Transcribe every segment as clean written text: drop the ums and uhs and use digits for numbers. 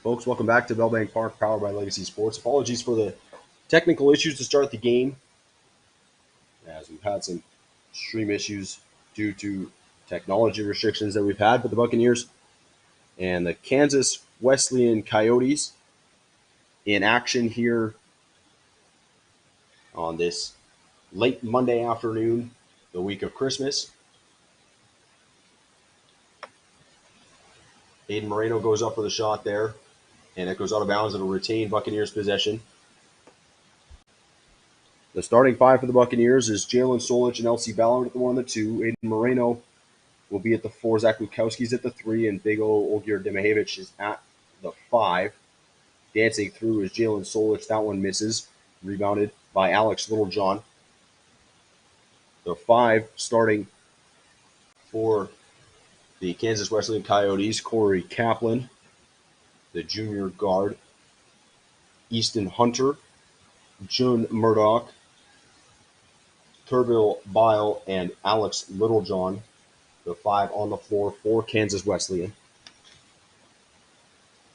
Folks, welcome back to Bellbank Park, powered by Legacy Sports. Apologies for the technical issues to start the game, as we've had some stream issues due to technology restrictions that we've had. But the Buccaneers and the Kansas Wesleyan Coyotes in action here on this late Monday afternoon, the week of Christmas. Aiden Moreno goes up for the shot there, and it goes out of bounds. It'll retain Buccaneers possession. The starting five for the Buccaneers is Jalen Solich and L.C. Ballard at the 1 and the 2. Aiden Moreno will be at the 4. Zach Lukowski's at the 3, and Big O Olgir Demahevich is at the 5. Dancing through is Jalen Solich. That one misses. Rebounded by Alex Littlejohn. The 5 starting for the Kansas Wesleyan Coyotes, Corey Kaplan, the junior guard, Easton Hunter, June Murdoch, Turbil Bile, and Alex Littlejohn, the 5 on the floor for Kansas Wesleyan.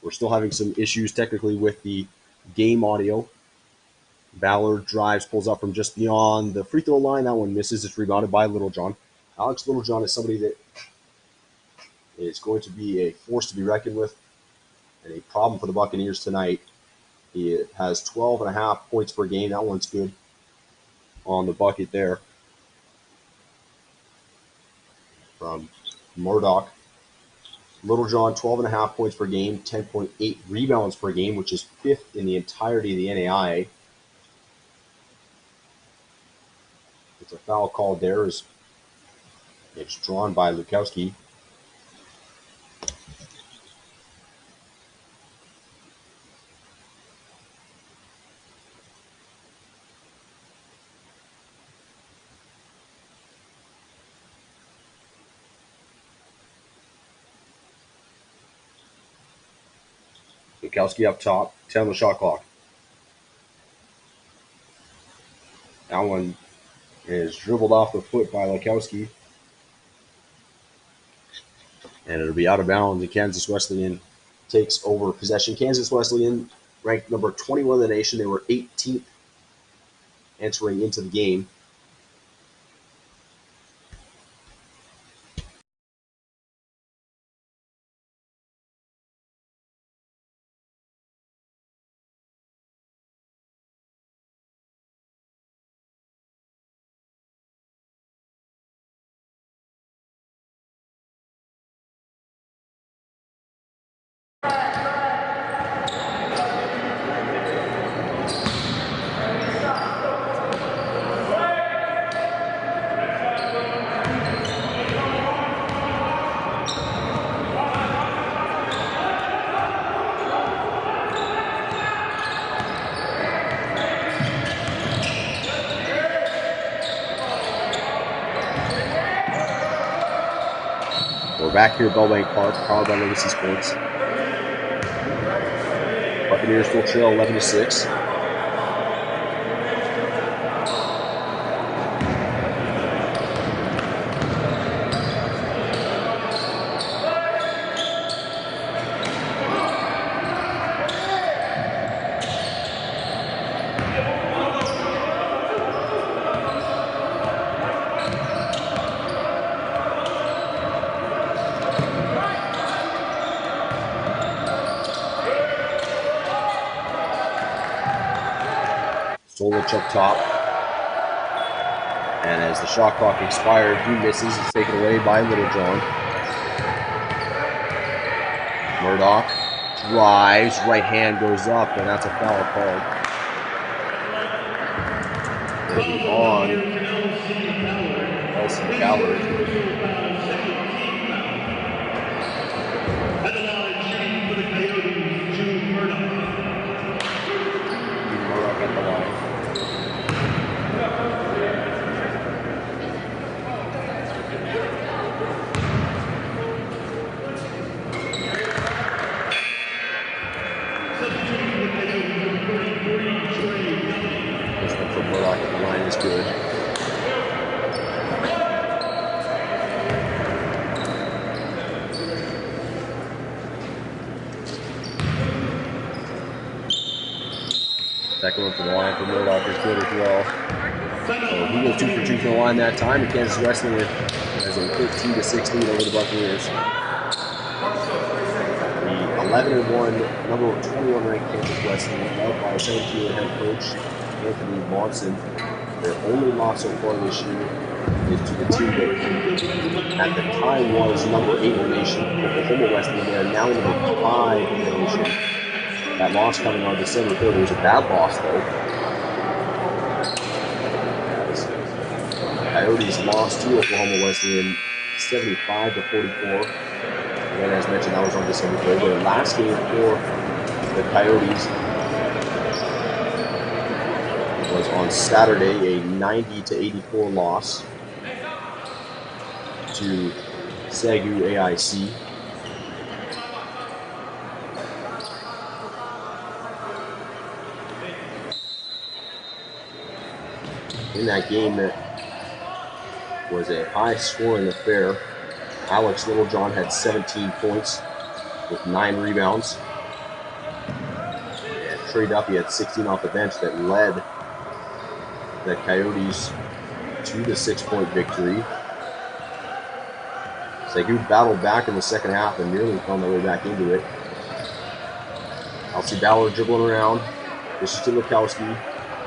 We're still having some issues technically with the game audio. Ballard drives, pulls up from just beyond the free throw line. That one misses. It's rebounded by Littlejohn. Alex Littlejohn is somebody that is going to be a force to be reckoned with and a problem for the Buccaneers tonight. He has 12.5 points per game. That one's good on the bucket there from Murdoch. Littlejohn, 12.5 points per game, 10.8 rebounds per game, which is 5th in the entirety of the NAIA. It's a foul called there. It's drawn by Lukowski. Lukowski up top, 10 on the shot clock. That one is dribbled off the foot by Lukowski. And it'll be out of bounds. And Kansas Wesleyan takes over possession. Kansas Wesleyan ranked number 21 in the nation. They were 18th entering into the game. We're back here at Bellbank Park, powered by Legacy Sports. Buccaneers still trail 11-6. Solich up top. And as the shot clock expired, he misses. It's taken away by Littlejohn. Murdoch drives. Right hand goes up, and that's a foul called. It'll be on L.C. Ballard. Murdoch at the line. This one from Murdoch at the line is good. Second one from the line for Murdoch is good as well. So he goes 2 for 2 from the line that time, and Kansas Wesleyan has a 13-6 lead over the Buccaneers. The 11-1, number 21 ranked Kansas Wesleyan, led by 17-year head coach Anthony Monson. Their only loss so far this year is to the team that at the time was number 8 in the nation, Oklahoma Wesleyan. They are now number 5 in the nation. That loss coming on December 3rd. It was a bad loss, though. Coyotes lost to Oklahoma Wesleyan 75-44. Again, as mentioned, that was on December 3rd. Their last game for the Coyotes was on Saturday, a 90-84 loss to Segu AIC. In that game, that was a high-scoring affair. Alex Littlejohn had 17 points with 9 rebounds. And Trey Duffy had 16 off the bench that led the Coyotes to the 6-point victory. Segu battled back in the second half and nearly found their way back into it. Elsie Ballard dribbling around. This is to Lukowski.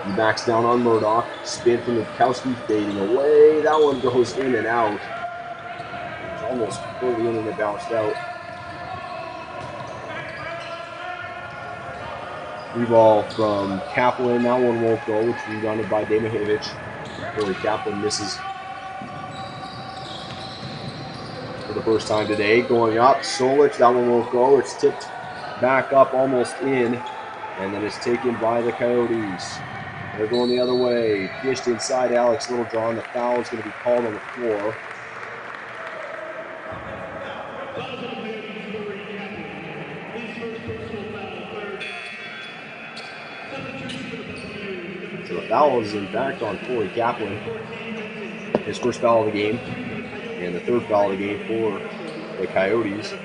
He backs down on Murdoch. Spin from Lukowski, fading away. That one goes in and out. It was almost fully in and it bounced out. Free ball from Kaplan. That one won't go. It's rebounded by Demahievich. Corey Kaplan misses for the first time today. Going up. Solich. That one won't go. It's tipped back up, almost in. And then it's taken by the Coyotes. They're going the other way. Dished inside Alex Littlejohn. The foul is going to be called on the floor. So the foul is in fact on Corey Kaplan. His first foul of the game. And the third foul of the game for the Coyotes.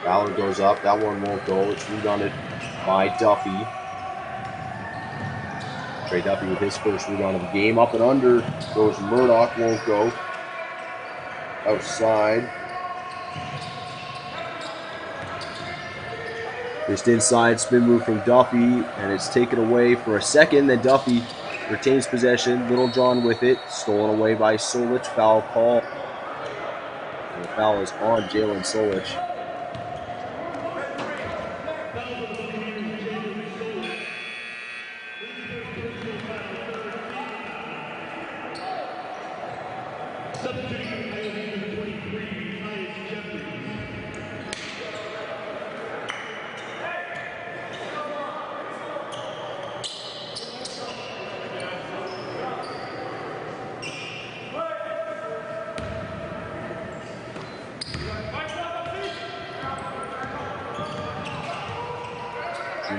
Ballard goes up. That one won't go. It's rebounded by Duffy. Trey Duffy with his first rebound of the game. Up and under goes Murdoch. Won't go. Outside. Just inside. Spin move from Duffy. And it's taken away for a second. Then Duffy retains possession. Littlejohn with it. Stolen away by Solich. Foul call. And the foul is on Jalen Solich.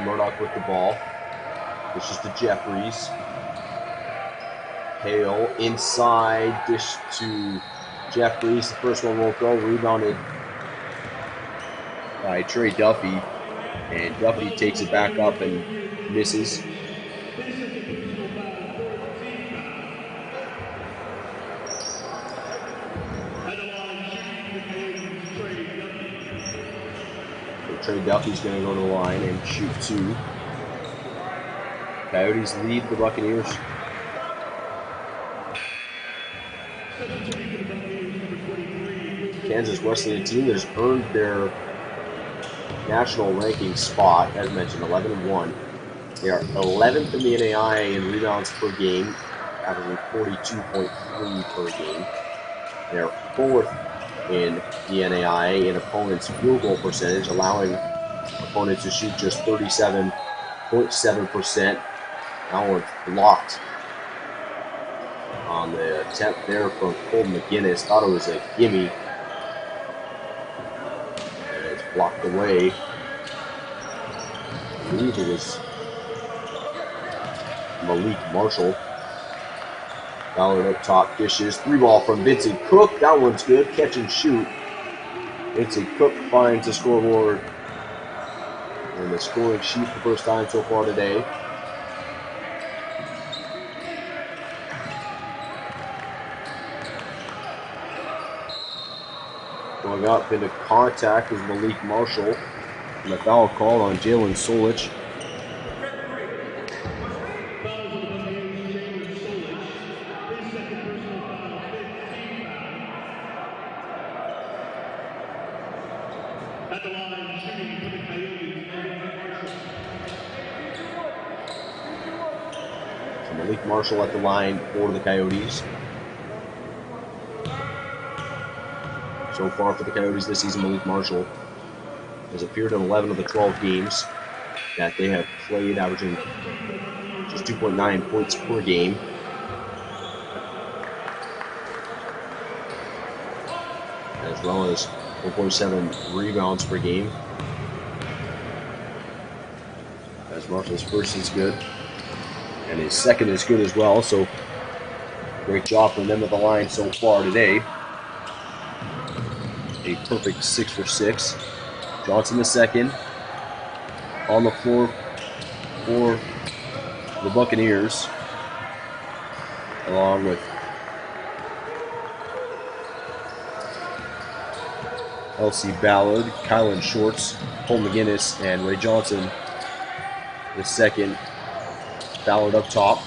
Murdoch with the ball. This is to Jeffries. Hale inside. Dish to Jeffries. The first one won't go. Rebounded by Trey Duffy. And Duffy takes it back up and misses. Trey Duffy's going to go to the line and shoot 2. Coyotes lead the Buccaneers. Kansas Wesleyan team that has earned their national ranking spot, as mentioned, 11-1. They are 11th in the NAI in rebounds per game, averaging 42.3 per game. They are 4th in the NAIA in opponents' field goal percentage, allowing opponents to shoot just 37.7%. That one's blocked on the attempt there from Cole McGinnis. Thought it was a gimme. And it's blocked away. believe it was Malik Marshall. Ballard up top, dishes. 3-ball from Vincent Cook. That one's good. Catch and shoot. Vincent Cook finds the scoreboard and the scoring sheet for the first time so far today. Going up into contact is Malik Marshall. And a foul called on Jalen Solich. So Malik Marshall at the line for the Coyotes. So far for the Coyotes this season, Malik Marshall has appeared in 11 of the 12 games that they have played, averaging just 2.9 points per game. As well as 4.7 rebounds per game. As Marshall's first is good, and his second is good as well, so great job from them at the line so far today. A perfect 6 for 6. Johnson the second on the floor for the Buccaneers, along with L.C. Ballard, Kylan Shorts, Cole McGinnis, and Ray Johnson the second. Ballard up top,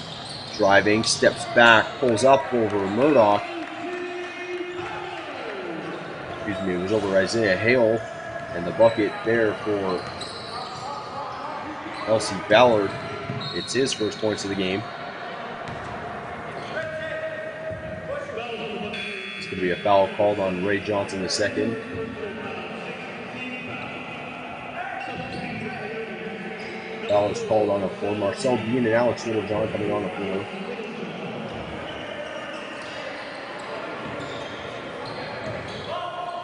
driving, steps back, pulls up over Murdoch. Excuse me, it was over Isaiah Hale, and the bucket there for L.C. Ballard. It's his first points of the game. It's going to be a foul called on Ray Johnson the second. Foul is called on the floor. Marcel Bean and Alex Littlejohn coming on the floor.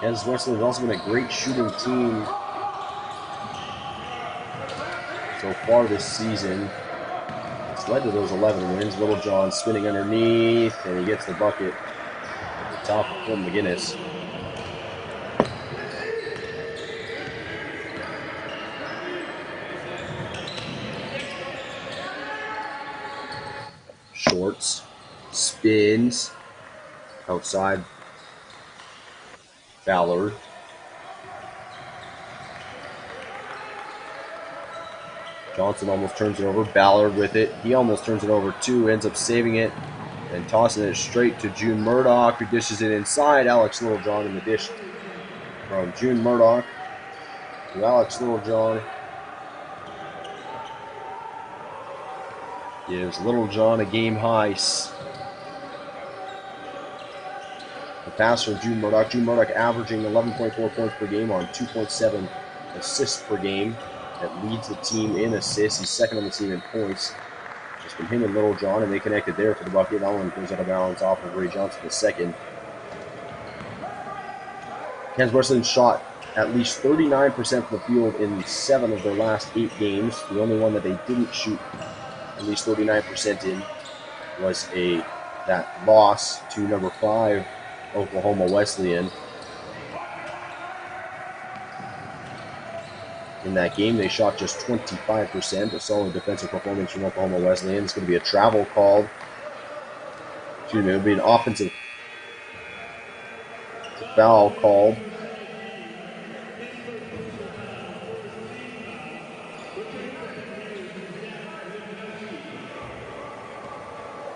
As Wesleyan has also been a great shooting team so far this season. It's led to those 11 wins. Littlejohn spinning underneath, and he gets the bucket at the top of Phil McGinnis. Shorts, spins, outside Ballard. Johnson almost turns it over. Ballard with it. He almost turns it over too. Ends up saving it and tossing it straight to June Murdoch, who dishes it inside. Alex Littlejohn in the dish from June Murdoch to Alex Littlejohn. Gives Littlejohn a game high. The pass from June Murdoch. June Murdoch averaging 11.4 points per game on 2.7 assists per game. That leads the team in assists. He's second on the team in points. Just from him and Littlejohn, and they connected there for the bucket. That one goes out of bounds off of Ray Johnson the second. Kansas Wesleyan shot at least 39% from the field in 7 of their last 8 games. The only one that they didn't shoot at least 39% in was that loss to number 5 Oklahoma Wesleyan. In that game, they shot just 25%. A solid defensive performance from Oklahoma Wesleyan. It's going to be a travel called. Excuse me, it'll be an offensive foul called.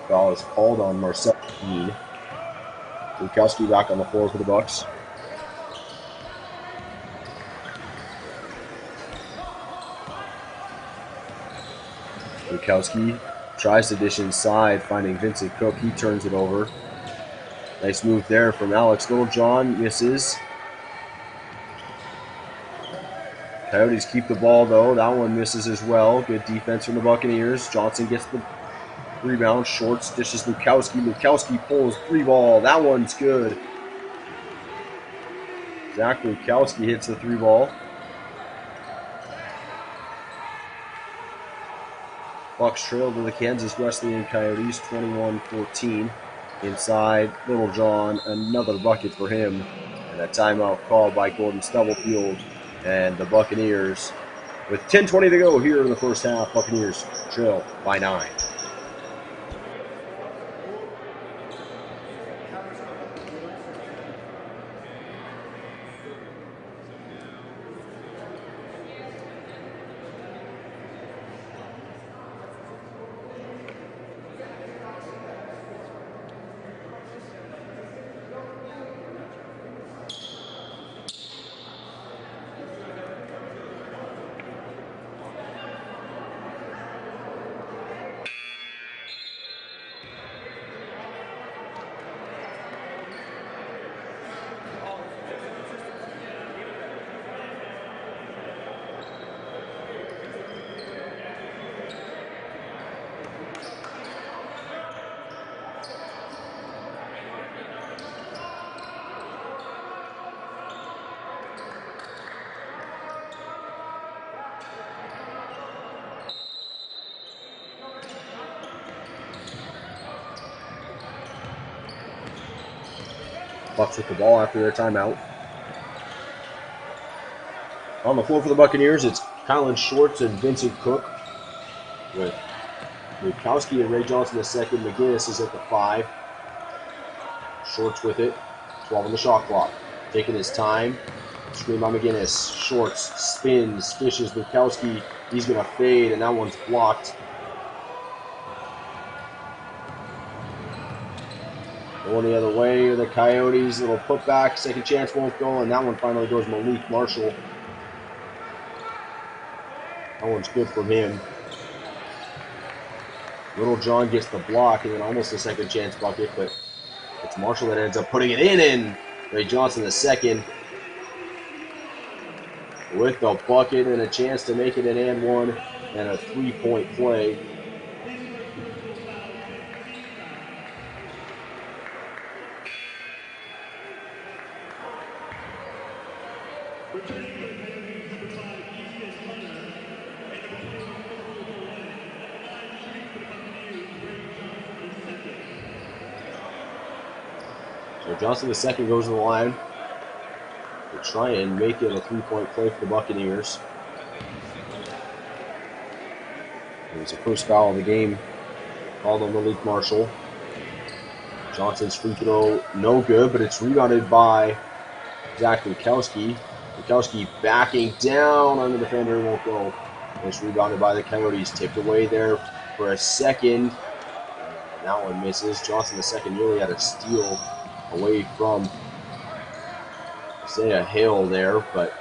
Foul is called on Marcel Bean. Lukowski back on the floor for the Bucks. Lukowski tries to dish inside, finding Vincent Cook. He turns it over. Nice move there from Alex Littlejohn. Misses. Coyotes keep the ball, though. That one misses as well. Good defense from the Buccaneers. Johnson gets the rebound. Shorts dishes Lukowski. Lukowski pulls 3-ball. That one's good. Zach Lukowski hits the 3-ball. Bucks trail to the Kansas Wesleyan Coyotes 21-14. Inside, Little John, another bucket for him. And a timeout called by Gordon Stubblefield. And the Buccaneers, with 10:20 to go here in the first half, Buccaneers trail by 9. Bucks with the ball after their timeout. On the floor for the Buccaneers, it's Colin Schwartz and Vincent Cook with Lukowski and Ray Johnson the second. McGinnis is at the 5. Schwartz with it. 12 on the shot clock. Taking his time. Screen by McGinnis. Schwartz spins, fishes Lukowski. He's going to fade, and that one's blocked. Going the other way, the Coyotes, little putback, second chance won't go, and that one finally goes Malik Marshall. That one's good from him. Little John gets the block, and then almost a second chance bucket, but it's Marshall that ends up putting it in, and Ray Johnson the second with the bucket and a chance to make it an and one and a 3-point play. So Johnson the second goes to the line to try and make it a 3-point play for the Buccaneers. It was the first foul of the game called on Malik Marshall. Johnson's free throw no good, but it's rebounded by Zach Lukowski. Lukowski backing down on the defender, won't go. It's rebounded by the Coyotes, tipped away there for a second. And that one misses. Johnson the second nearly had a steal away from Isaiah Hale there, but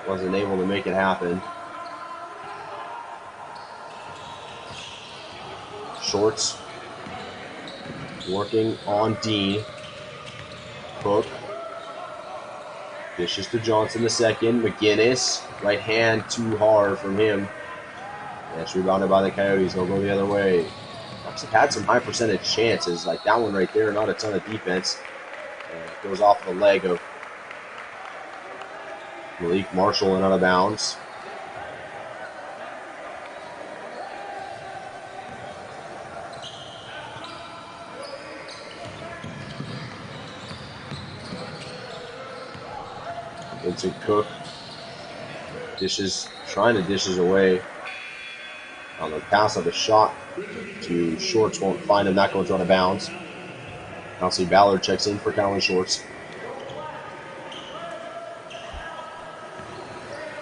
wasn't able to make it happen. Shorts working on Dean. Cook dishes to Johnson the second. McGinnis, right hand too hard from him. That's rebounded by the Coyotes. They'll go the other way. Bucks have had some high percentage chances, like that one right there, not a ton of defense. And it goes off the leg of Malik Marshall and out of bounds. Vincent Cook trying to dishes away on the pass of the shot to Shorts, won't find him. That goes out of bounds. Kelsey Ballard checks in for Colin Shorts.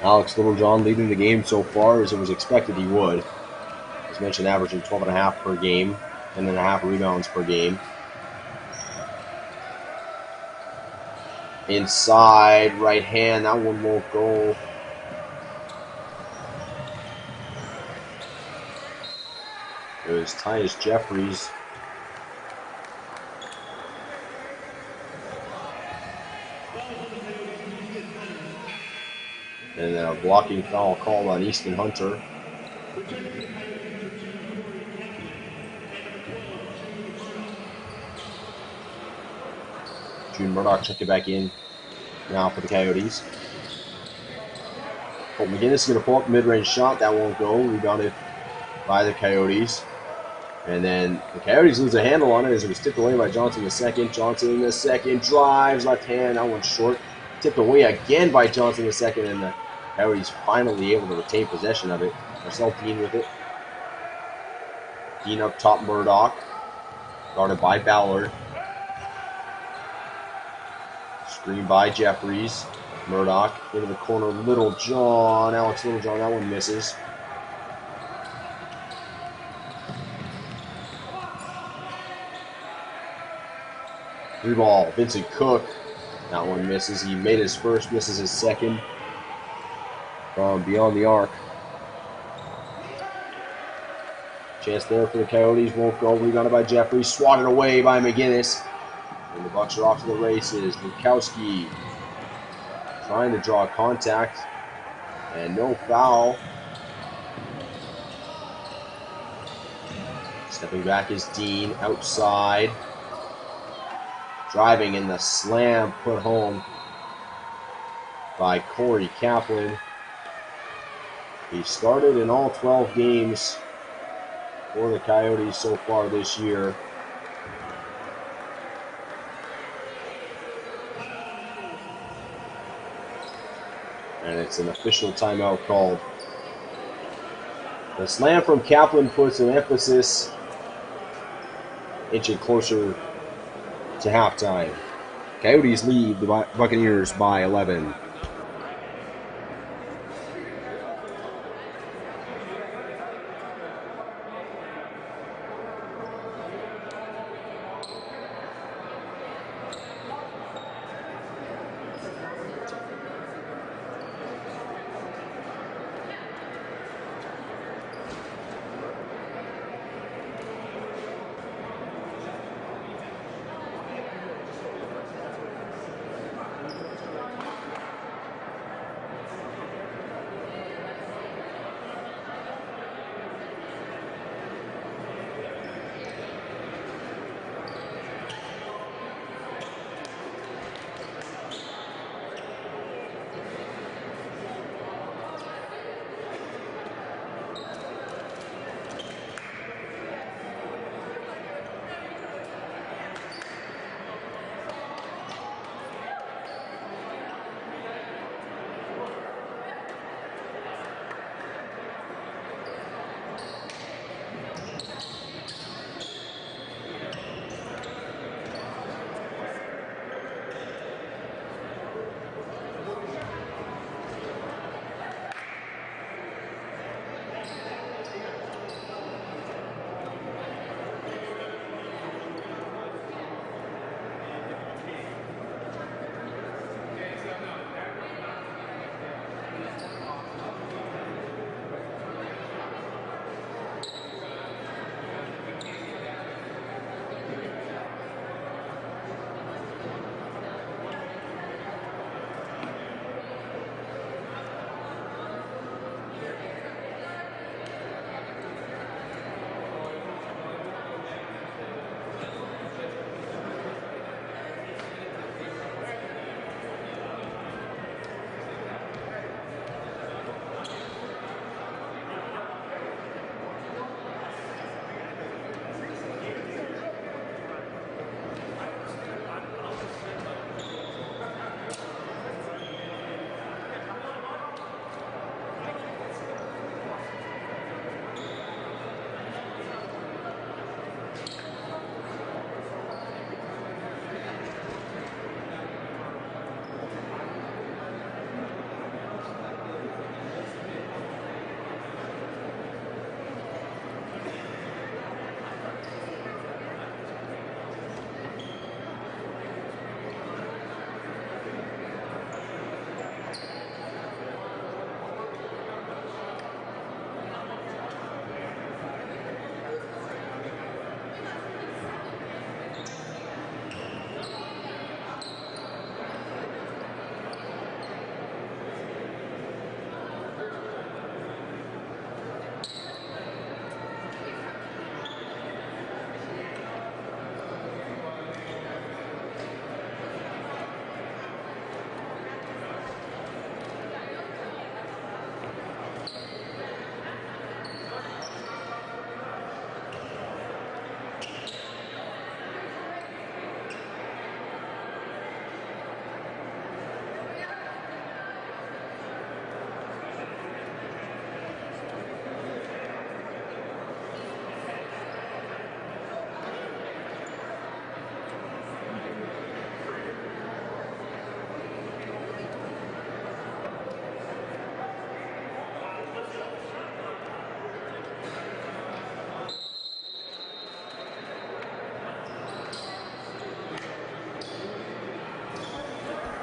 Alex Littlejohn leading the game so far as it was expected he would. As mentioned, averaging 12.5 per game, 10.5 rebounds per game. Inside, right hand, that one won't go. It was Tyus Jeffries. And a blocking foul called on Easton Hunter. June Murdoch check it back in now for the Coyotes. Colt McGinnis is going to pull up mid-range shot. That won't go. Rebounded by the Coyotes. And then the Coyotes lose a handle on it as it was tipped away by Johnson the second. Johnson the second drives left hand. That one's short. Tipped away again by Johnson the second, and the Coyotes finally able to retain possession of it. Marcel Dean with it. Dean up top, Murdoch. Guarded by Ballard. Screen by Jeffries. Murdoch into the corner. Littlejohn. Alex Littlejohn. That one misses. Three ball. Vincent Cook. That one misses. He made his first, misses his second from beyond the arc. Chance there for the Coyotes. Won't go. Rebounded by Jeffries. Swatted away by McGinnis. And the Bucks are off to the races. Lukowski trying to draw contact. And no foul. Stepping back is Dean outside. Driving in the slam put home by Corey Kaplan. He started in all 12 games for the Coyotes so far this year. And it's an official timeout called. The slam from Kaplan puts an emphasis inching closer to halftime. Coyotes lead the Buccaneers by 11.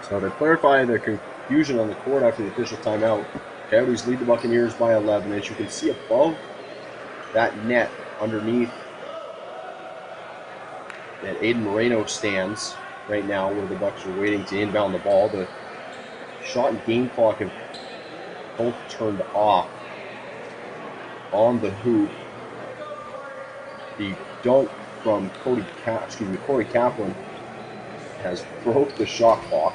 So to clarify the confusion on the court after the official timeout, Coyotes lead the Buccaneers by 11. As you can see above that net underneath that Aiden Moreno stands right now, where the Bucs are waiting to inbound the ball, the shot and game clock have both turned off on the hoop. The dunk from Corey Kaplan has broke the shot clock.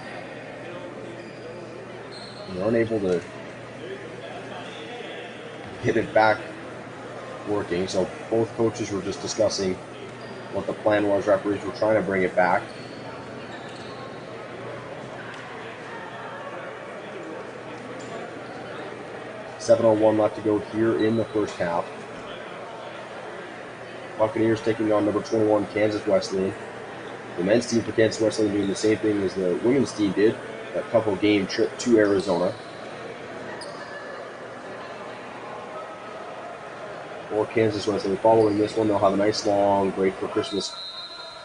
They're unable to get it back working, so both coaches were just discussing what the plan was. Referees were trying to bring it back. .7:01 left to go here in the first half. Buccaneers taking on number 21 Kansas Wesleyan. The men's team for Kansas Wesleyan doing the same thing as the women's team did, a couple game trip to Arizona. For Kansas Wesleyan, following this one, they'll have a nice long break for Christmas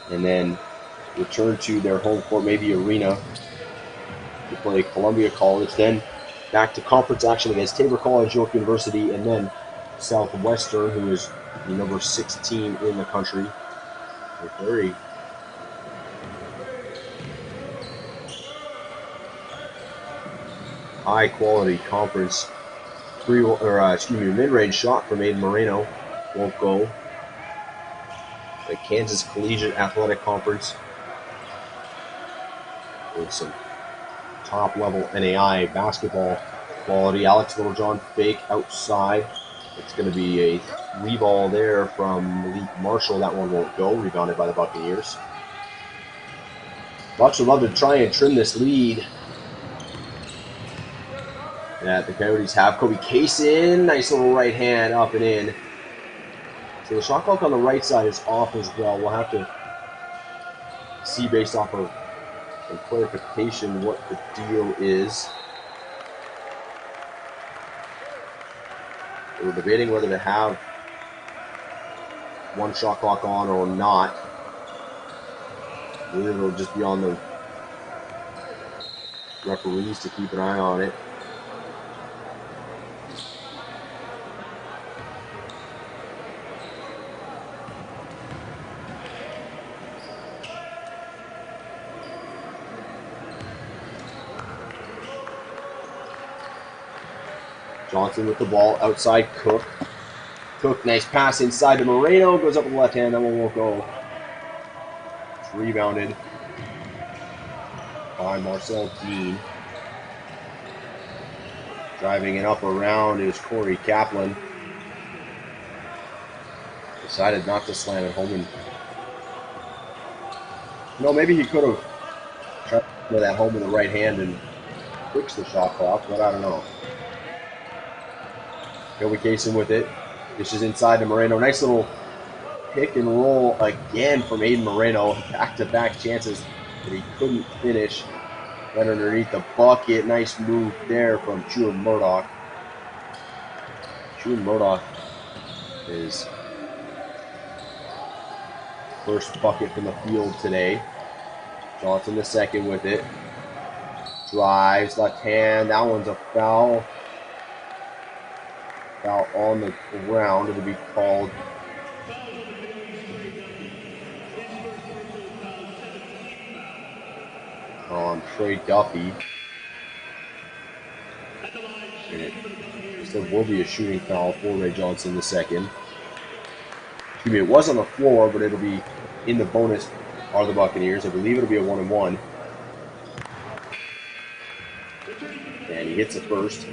and then return to their home court, maybe arena, to play Columbia College, then back to conference action against Tabor College, York University, and then Southwestern, who is the number 6 team in the country. A very high quality conference. Mid-range shot from Aiden Moreno won't go. The Kansas Collegiate Athletic Conference with some top-level NAI basketball quality. Alex Littlejohn fake outside. It's going to be a three ball there from Malik Marshall. That one won't go. Rebounded by the Buccaneers. Bucs would love to try and trim this lead that the Coyotes have. Kobe Kaysen, nice little right hand up and in. So the shot clock on the right side is off as well. We'll have to see based off of some clarification what the deal is. We're debating whether to have one shot clock on or not. Either it'll just be on the referees to keep an eye on it. Johnson with the ball outside Cook. Cook, nice pass inside to Moreno. Goes up with the left hand. That one won't go. It's rebounded by Marcel Dean. Driving it up around is Corey Kaplan. Decided not to slam it home. And no, maybe he could have tried to play that home with the right hand and fix the shot clock, but I don't know. Kobe Kaysen with it. This is inside to Moreno. Nice little pick and roll again from Aiden Moreno. Back-to-back chances that he couldn't finish. Right underneath the bucket. Nice move there from Julian Murdoch. Julian Murdoch is first bucket from the field today. Johnson the second with it. Drives, left hand. That one's a foul. Foul on the ground. It'll be called on Trey Duffy. And it still will be a shooting foul for Ray Johnson the second. Excuse me, it was on the floor, but it'll be in the bonus are the Buccaneers. I believe it'll be a 1-and-1. And he hits it first.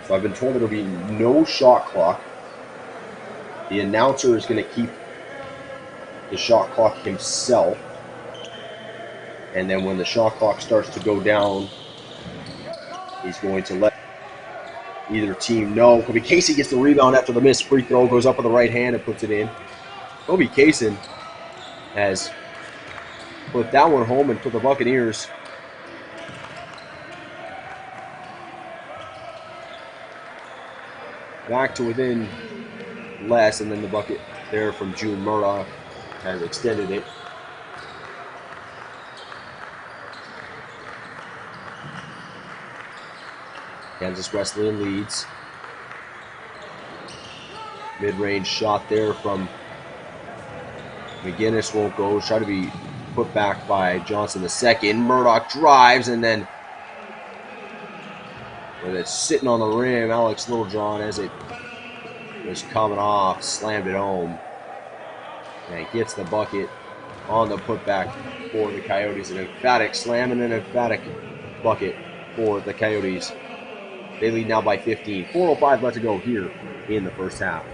So I've been told there will be no shot clock. The announcer is going to keep the shot clock himself. And then when the shot clock starts to go down, he's going to let either team know. Kobe Kaysen gets the rebound after the missed free throw, goes up with the right hand and puts it in. Kobe Kaysen has put that one home and put the Buccaneers back to within less, and then the bucket there from June Murdoch has extended it. Kansas Wesleyan leads. Mid-range shot there from McGinnis won't go. Try to be put back by Johnson the second. Murdoch drives, and then with it sitting on the rim, Alex Littlejohn, as it was coming off, slammed it home. And gets the bucket on the putback for the Coyotes. An emphatic slam and an emphatic bucket for the Coyotes. They lead now by 15. 4:05 left to go here in the first half.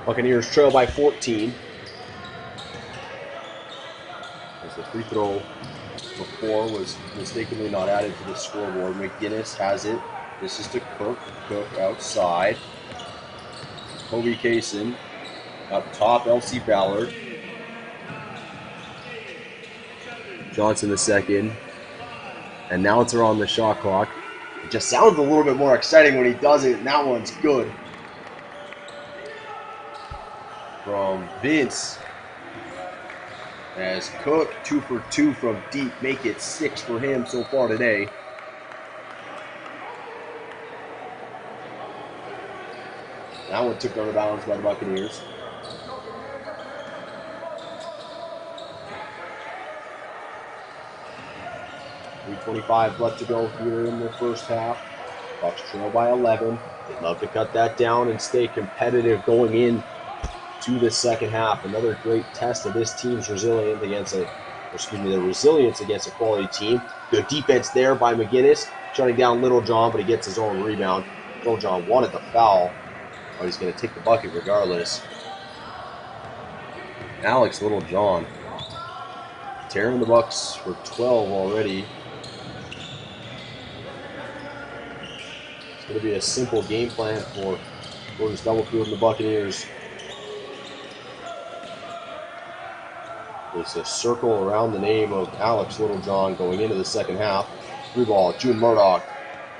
Buccaneers trail by 14. As the free throw before was mistakenly not added to the scoreboard. McGinnis has it. This is to Cook. Cook outside. Kobe Kaysen up top. LC Ballard. Johnson the second. And now it's around the shot clock. It just sounds a little bit more exciting when he does it, and that one's good. From Vince, as Cook 2 for 2 from deep, make it 6 for him so far today. That one took out of bounds by the Buccaneers. .325 left to go here in the first half. Bucks trail by 11. They'd love to cut that down and stay competitive going in to the second half. Another great test of this team's resilience against a quality team. Good defense there by McGinnis, shutting down Littlejohn, but he gets his own rebound. Littlejohn wanted the foul, but he's going to take the bucket regardless. Alex Littlejohn tearing the Bucks for 12 already. It's going to be a simple game plan for Gordon Stubblefield and the Buccaneers. There's a circle around the name of Alex Littlejohn going into the second half. Three ball, June Murdoch.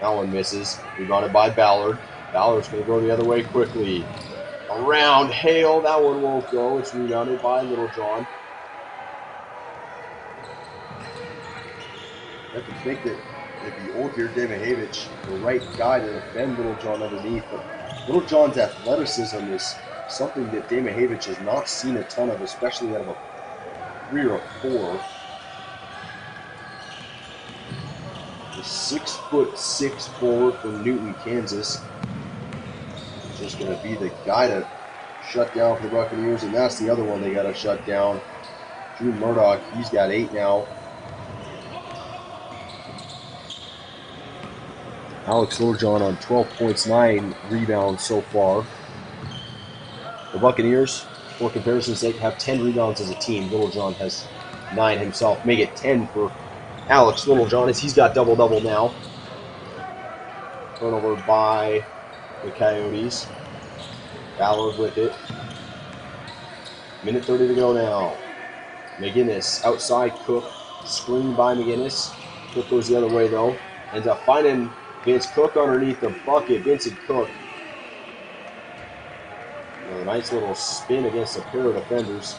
That one misses. Rebounded by Ballard. Ballard's going to go the other way quickly. Around Hale. That one won't go. It's rebounded by Littlejohn. I have to think that if the Olgier Demijevic, the right guy to defend Littlejohn underneath, but Littlejohn's athleticism is something that Demijevic has not seen a ton of, especially out of a 3 or a 4. The 6'6" forward from Newton, Kansas. Just going to be the guy to shut down for the Buccaneers, and that's the other one they got to shut down. Drew Murdoch, he's got 8 now. Alex Littlejohn on 12 points, 9 rebounds so far. The Buccaneers, for comparison's sake, have 10 rebounds as a team. Littlejohn has 9 himself. Make it 10 for Alex Littlejohn as he's got double-double now. Turnover by the Coyotes. Ballard with it. Minute 30 to go now. McGinnis outside Cook. Screen by McGinnis. Cook goes the other way though. ends up finding Vince Cook underneath the bucket. Vincent Cook. A nice little spin against a pair of defenders.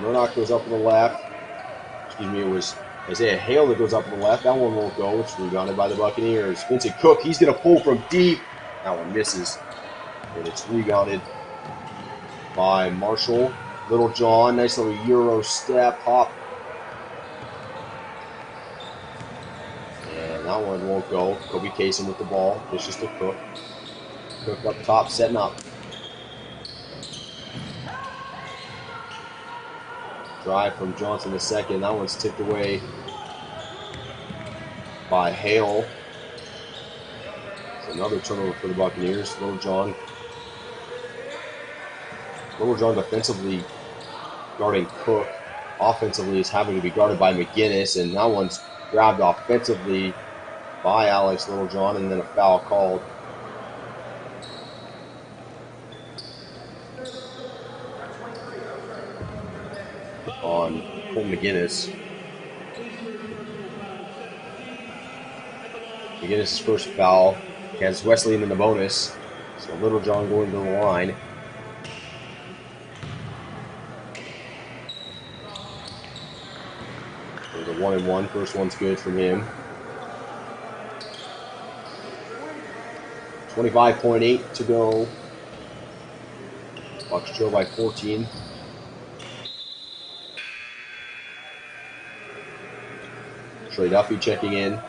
Murdoch goes up to the left. Excuse me, it was Isaiah Hale that goes up to the left. That one won't go. It's rebounded by the Buccaneers. Vincent Cook, he's going to pull from deep. That one misses. And it's rebounded by Marshall. Little John, nice little Euro step, hop. And that one won't go. Kobe Kaysen with the ball. Dishes to Cook. Cook up top, setting up. Drive from Johnson the second. That one's tipped away by Hale. It's another turnover for the Buccaneers. Little John defensively guarding Cook. Offensively is having to be guarded by McGinnis, and that one's grabbed offensively by Alex Littlejohn, and then a foul called. On Cole McGinnis. McGinnis' first foul. Kansas Wesleyan in the bonus. So Littlejohn going to the line. There's a 1-and-1. First one's good from him. 25.8 to go. Bucks trail by 14. Trey Duffy checking in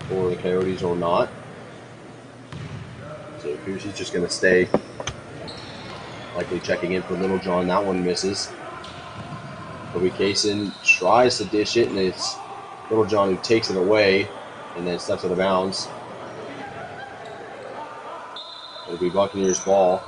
for the Coyotes or not. So it appears he's just going to stay. Likely checking in for Littlejohn. That one misses. Kobe Kaysen tries to dish it, and it's Littlejohn who takes it away and then steps out of bounds. It'll be Buccaneers ball.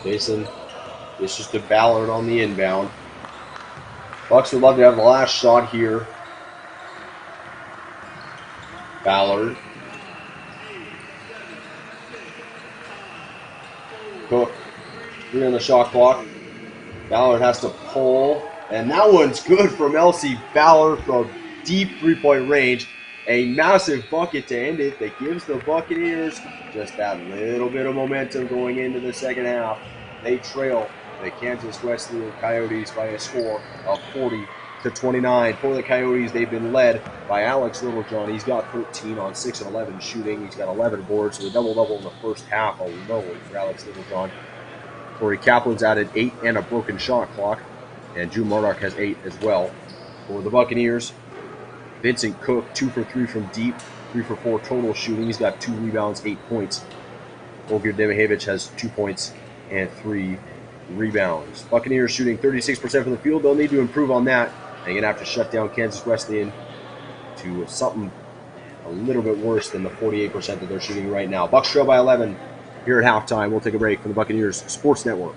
Jason, this is to Ballard on the inbound. Bucks would love to have the last shot here. Ballard. Cook. 3 on the shot clock. Ballard has to pull. And that one's good from Elsie Ballard from deep three-point range. A massive bucket to end it that gives the Buccaneers just that little bit of momentum going into the second half. They trail the Kansas Wesleyan Coyotes by a score of 40-29. For the Coyotes, they've been led by Alex Littlejohn. He's got 13 on 6 and 11 shooting. He's got 11 boards, so a double-double in the first half alone for Alex Littlejohn. Corey Kaplan's added 8 and a broken shot clock, and Drew Murdoch has 8 as well. For the Buccaneers, Vincent Cook, 2 for 3 from deep, 3 for 4 total shooting. He's got 2 rebounds, 8 points. Olgir Demahevich has 2 points and 3 rebounds. Buccaneers shooting 36% from the field. They'll need to improve on that. They're going to have to shut down Kansas Wesleyan to something a little bit worse than the 48% that they're shooting right now. Bucks trail by 11 here at halftime. We'll take a break from the Buccaneers Sports Network.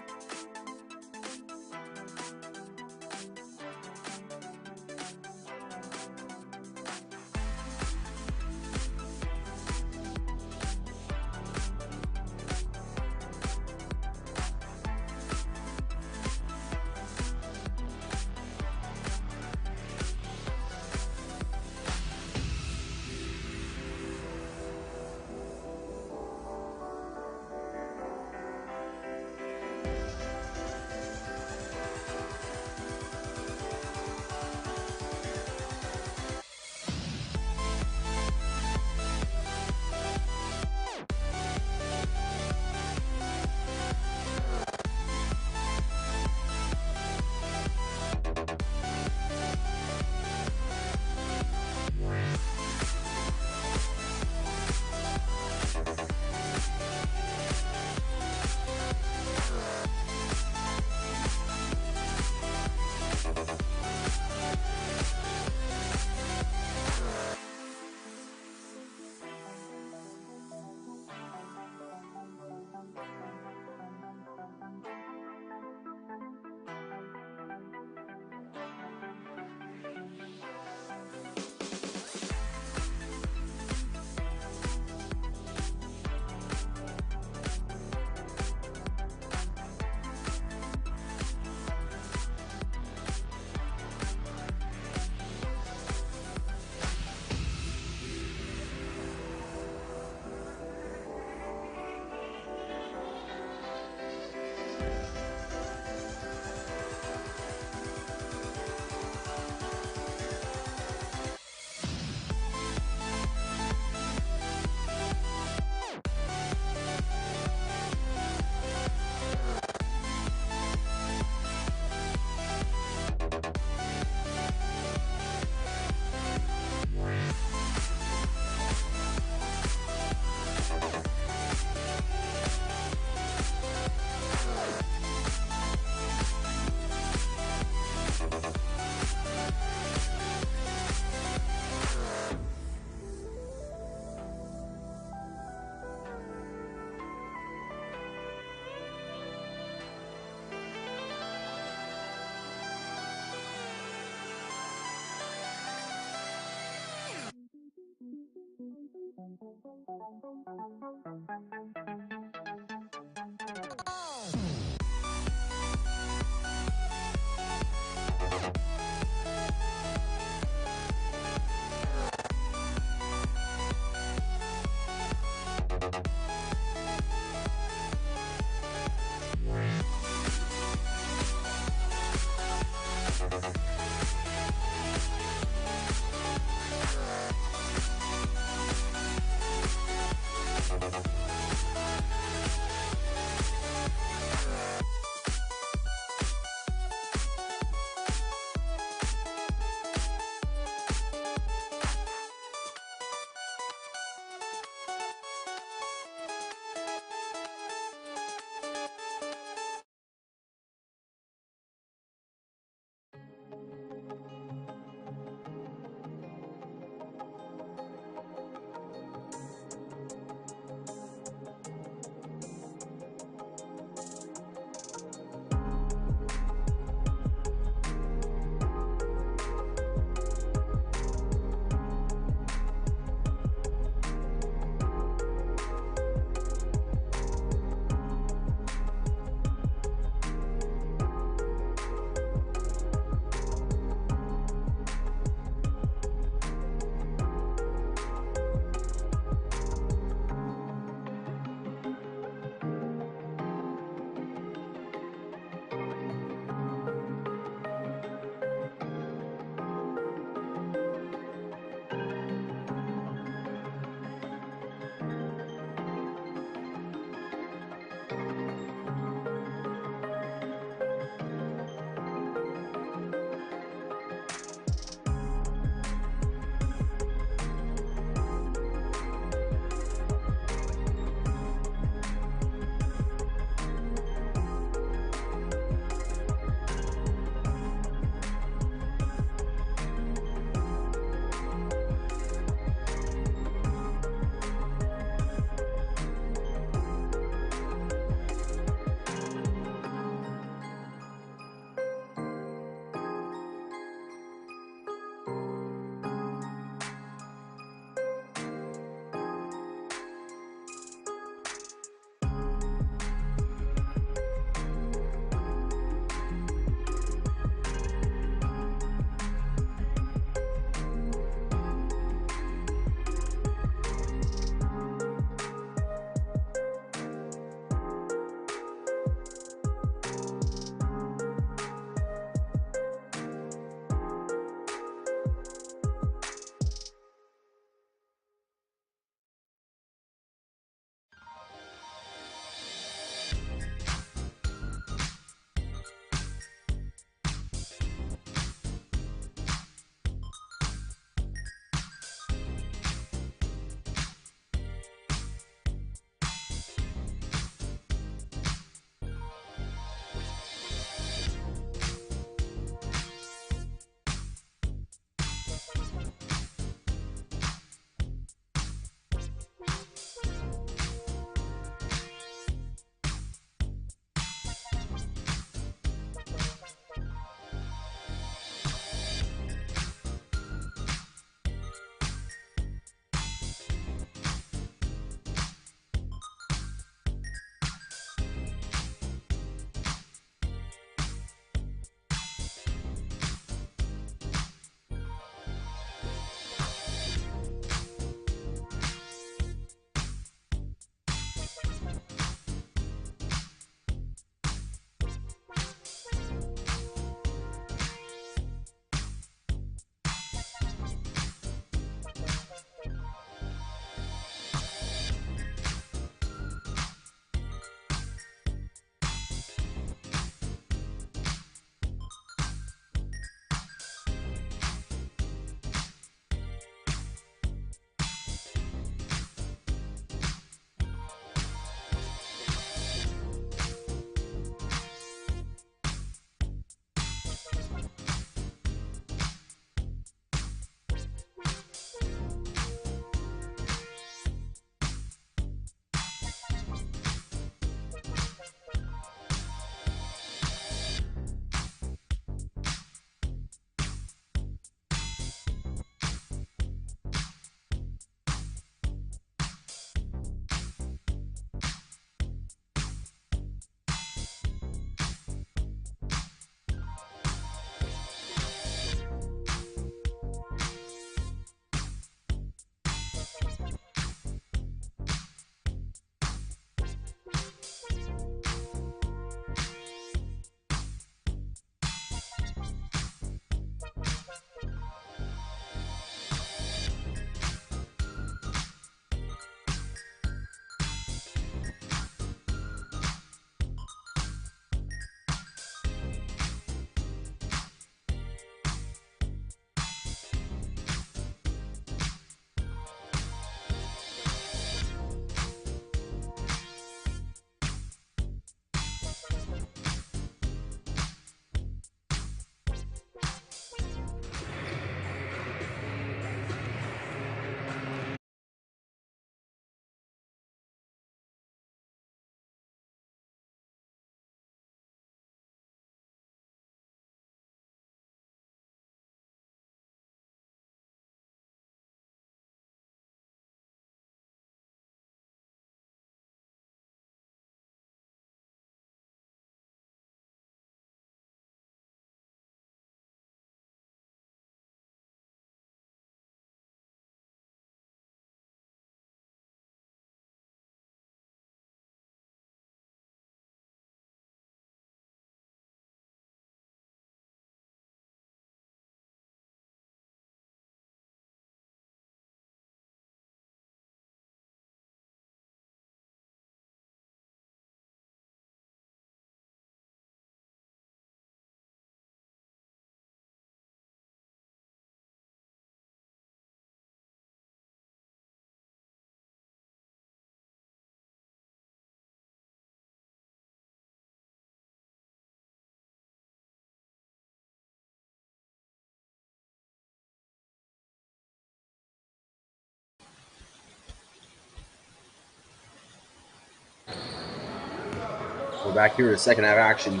We're back here in the second half action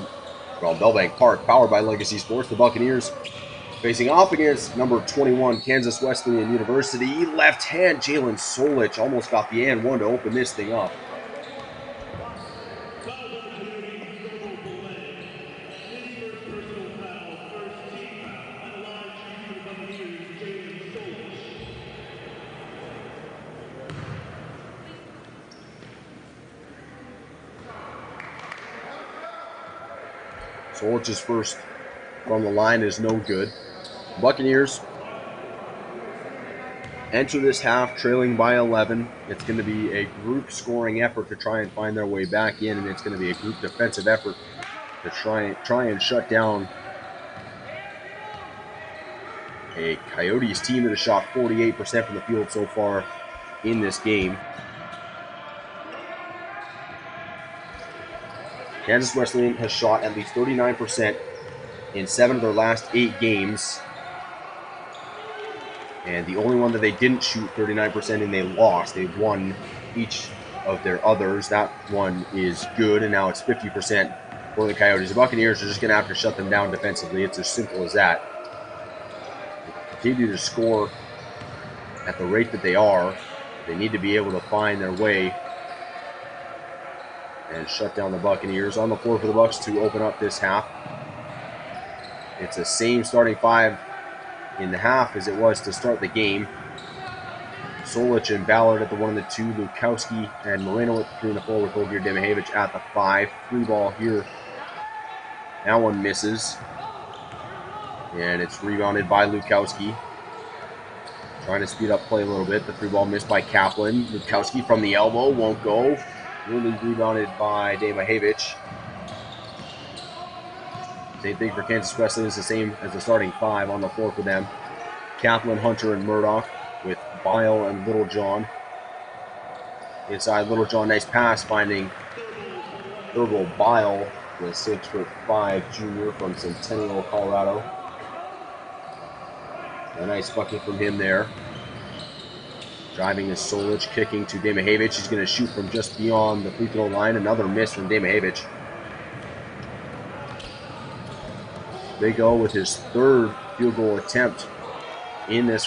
from Bellbank Park, powered by Legacy Sports. The Buccaneers facing off against number 21, Kansas Wesleyan University. Left hand, Jalen Solich almost got the and one to open this thing up. Solich's first from the line is no good. Buccaneers enter this half trailing by 11. It's going to be a group scoring effort to try and find their way back in, and it's going to be a group defensive effort to try and shut down a Coyotes team that has shot 48% from the field so far in this game. Kansas Wesleyan has shot at least 39% in 7 of their last 8 games. And the only one that they didn't shoot 39% in, they lost. They won each of their others. That one is good, and now it's 50% for the Coyotes. The Buccaneers are just going to have to shut them down defensively. It's as simple as that. They continue to score at the rate that they are. They need to be able to find their way and shut down the Buccaneers. On the floor for the Bucs to open up this half. It's the same starting 5 in the half as it was to start the game. Solich and Ballard at the 1 and the 2. Lukowski and Moreno at the 3 and the 4 with Olgier Demahevich at the 5. Free ball here. That one misses. And it's rebounded by Lukowski. Trying to speed up play a little bit. The free ball missed by Kaplan. Lukowski from the elbow won't go. Really rebounded by Demahevich. Same thing for Kansas Wesleyan. It's the same as the starting 5 on the floor for them. Kaplan, Hunter, and Murdoch with Bile and Littlejohn. Inside Littlejohn, nice pass finding Thurgold Bile, the 6'5" junior from Centennial, Colorado. A nice bucket from him there. Driving is Solich, kicking to Demahevich. He's going to shoot from just beyond the free throw line. Another miss from Demahevich. They go with his 3rd field goal attempt in this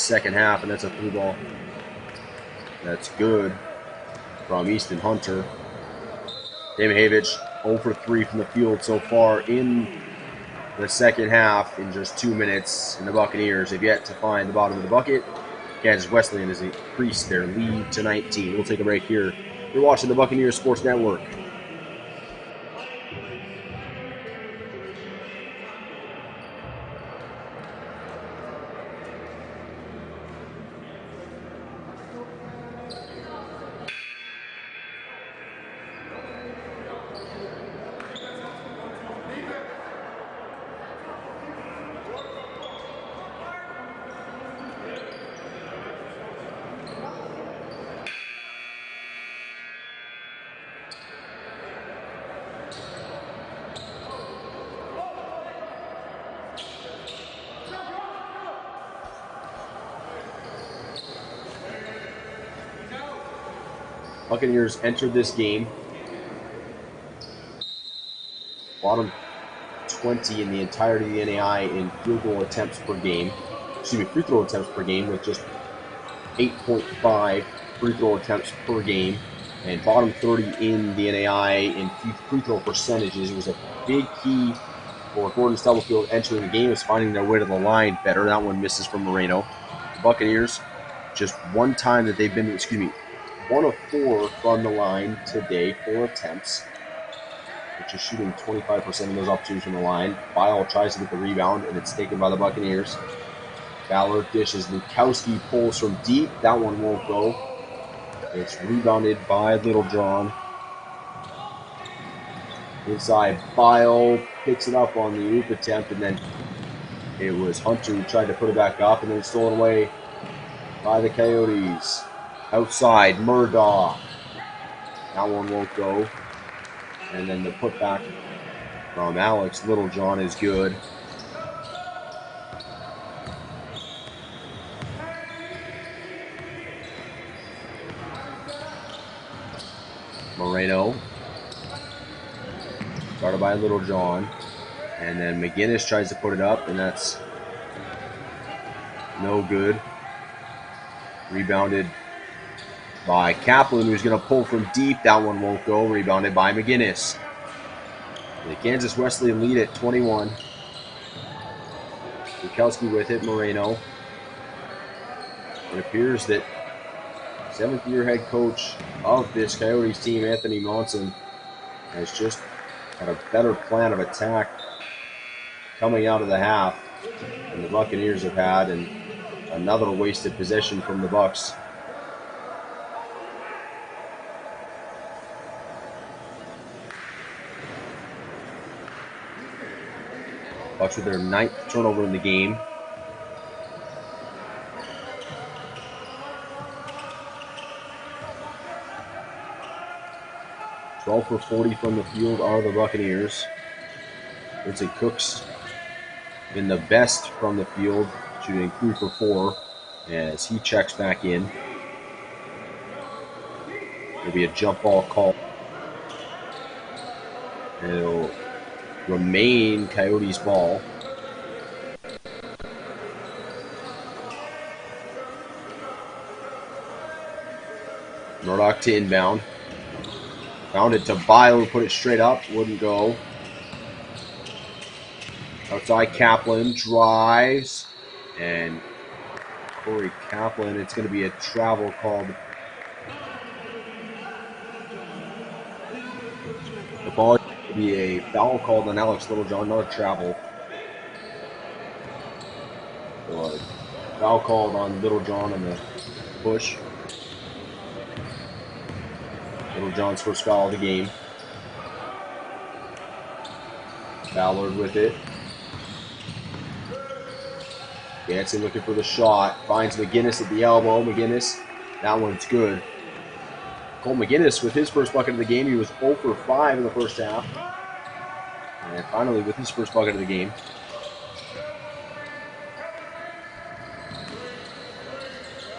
second half, and that's a through ball. That's good from Easton Hunter. Demahevich 0 for 3 from the field so far in the second half in just 2 minutes, and the Buccaneers have yet to find the bottom of the bucket. Kansas Wesleyan has increased their lead to 19. We'll take a break here. You're watching the Buccaneers Sports Network. Buccaneers entered this game bottom 20 in the entirety of the NAI in field goal attempts per game. Free throw attempts per game with just 8.5 free throw attempts per game, and bottom 30 in the NAI in free throw percentages. It was a big key for Gordon Stubblefield entering the game, is finding their way to the line better. That one misses from Moreno. The Buccaneers, just one time that they've been, 1 of 4 from the line today, 4 attempts, which is shooting 25% of those opportunities from the line. Bile tries to get the rebound, and it's taken by the Buccaneers. Ballard dishes. Lukowski pulls from deep. That one won't go. It's rebounded by Littlejohn. Inside, Bile picks it up on the oop attempt, and then it was Hunter who tried to put it back up, and then stolen away by the Coyotes. Outside, Murdoch. That one won't go. And then the putback from Alex Littlejohn is good. Moreno Guarded by Littlejohn. And then McGinnis tries to put it up, and that's no good. Rebounded by Kaplan, who's going to pull from deep. That one won't go. Rebounded by McGinnis. The Kansas Wesleyan lead at 21. Bukowski with it, Moreno. It appears that seventh-year head coach of this Coyotes team, Anthony Monson, has just had a better plan of attack coming out of the half than the Buccaneers have had, and another wasted possession from the Bucks. Bucks with their 9th turnover in the game. Twelve for 40 from the field are the Buccaneers. Vincent Cook's been the best from the field, shooting 3 for 4 as he checks back in. There'll be a jump ball call. And it'll remain Coyotes ball. Murdoch to inbound. Found it to Bile, who put it straight up. Wouldn't go. Outside Kaplan drives. And Corey Kaplan, it's going to be a travel called. The ball will be a foul called on Alex Littlejohn, not a travel. So a foul called on Littlejohn on the push. Littlejohn's first foul of the game. Ballard with it. Dancing looking for the shot. Finds McGinnis at the elbow. McGinnis, that one's good. Cole McGinnis with his first bucket of the game. He was 0 for 5 in the first half. And finally with his first bucket of the game.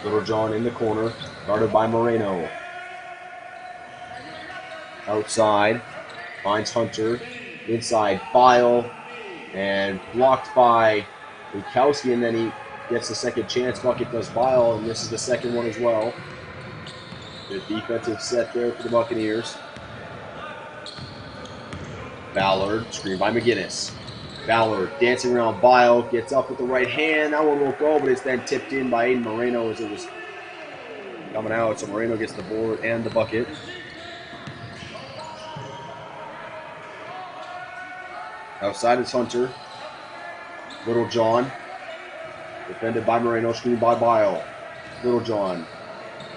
Littlejohn in the corner. Guarded by Moreno. Outside. Finds Hunter. Inside Bile. And blocked by Bukowski, and then he gets the second chance. Bucket does Bile, and this is the second one as well. Good defensive set there for the Buccaneers. Ballard, screen by McGinnis. Ballard dancing around Bile, gets up with the right hand. That one won't go, but it's then tipped in by Aiden Moreno as it was coming out. So Moreno gets the board and the bucket. Outside is Hunter. Littlejohn, defended by Moreno, screened by Bile. Littlejohn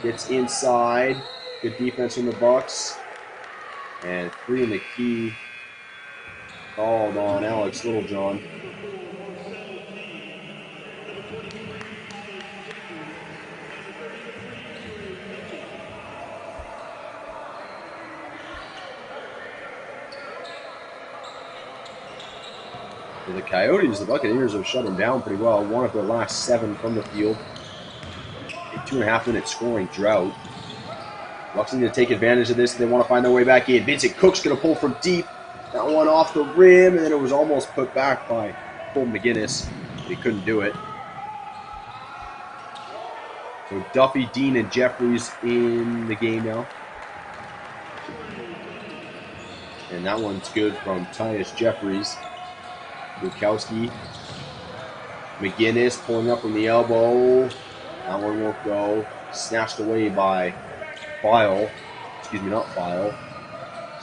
gets inside. Good defense from the Bucks. And 3 in the key called on Alex Littlejohn. For the Coyotes, the Buccaneers have shut them down pretty well. 1 of their last 7 from the field. A 2.5-minute scoring drought. Bucks need to take advantage of this. They want to find their way back in. Vincent Cook's going to pull from deep. That one off the rim, and then it was almost put back by Cole McGinnis. But he couldn't do it. So Duffy, Dean, and Jeffries in the game now. And that one's good from Tyus Jeffries. Bukowski. McGinnis pulling up from the elbow. That one won't go. Snatched away by Bile. Excuse me, not Bile.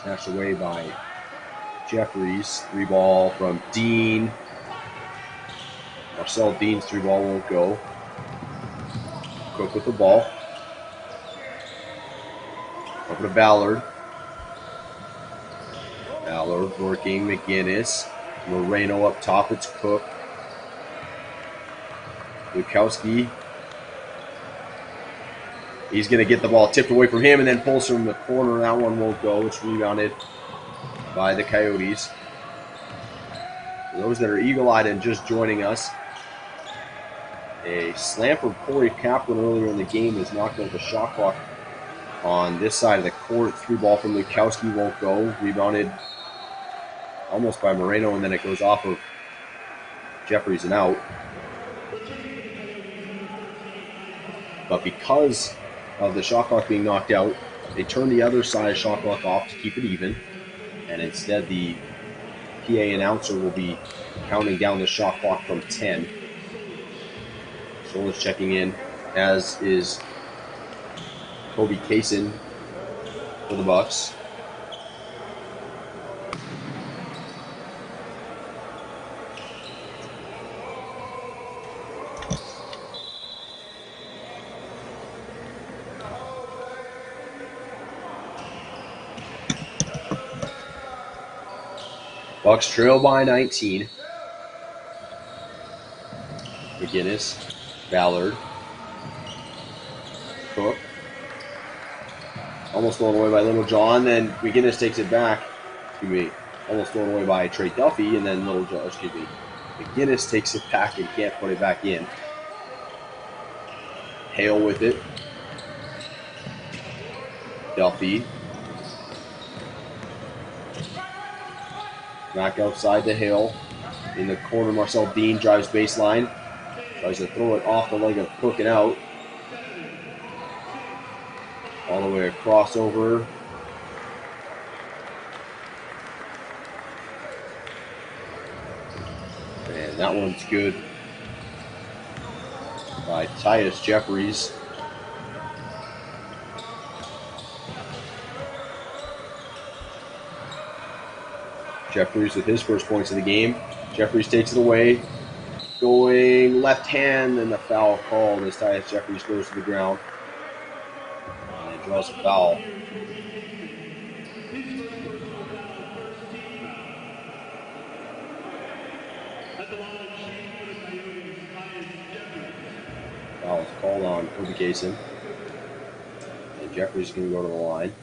Snatched away by Jeffries. 3-ball from Dean. Marcel Dean's 3-ball won't go. Cook with the ball. Over to Ballard. Ballard working McGinnis. Moreno up top, it's Cook. Bukowski. He's going to get the ball tipped away from him and then pulls from the corner. That one won't go. It's rebounded by the Coyotes. For those that are eagle-eyed and just joining us, a slam from Corey Kaplan earlier in the game has knocked out the shot clock on this side of the court. 3-ball from Bukowski won't go. Rebounded almost by Moreno, and then it goes off of Jeffries and out. But because of the shot clock being knocked out, they turn the other side shot clock off to keep it even, and instead the PA announcer will be counting down the shot clock from 10. Solis checking in, as is Kobe Kaysen for the Bucks. Bucks trail by 19. McGinnis, Ballard, Cook. Almost thrown away by Little John, then McGinnis takes it back. Almost thrown away by Trey Duffy, and then McGinnis takes it back and can't put it back in. Hale with it. Duffy. Back outside to Hale. In the corner, Marcel Dean drives baseline. Tries to throw it off the leg of Cook and out. All the way across over. And that one's good by Tyus Jeffries. Jeffries with his first points of the game. Jeffries takes it away. Going left hand, and the foul called as Tyus Jeffries goes to the ground. And draws a foul. Foul is called on Kobe Kaysen. And Jeffries is going to go to the line.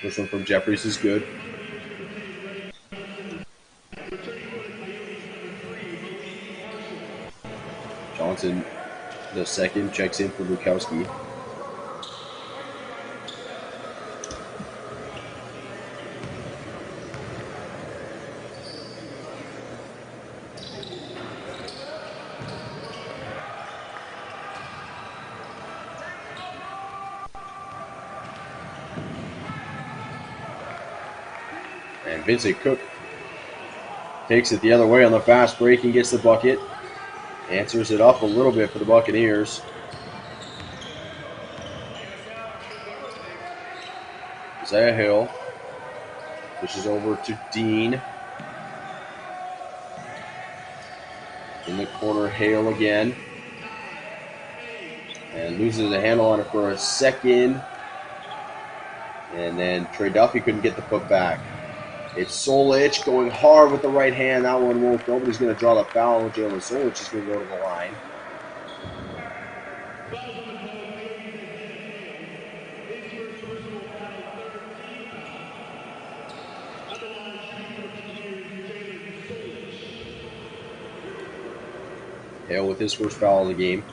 This one from Jeffries is good. Johnson, the second, checks in for Bukowski. And Vincent Cook takes it the other way on the fast break and gets the bucket. Answers it up a little bit for the Buccaneers. Isaiah Hill pushes over to Dean. In the corner, Hale again. And loses the handle on it for a second. And then Trey Duffy couldn't get the put back. It's Solich going hard with the right hand. That one won't go, but he's going to draw the foul. Jalen Solich is going to go to the line. Hale with his first foul of the game.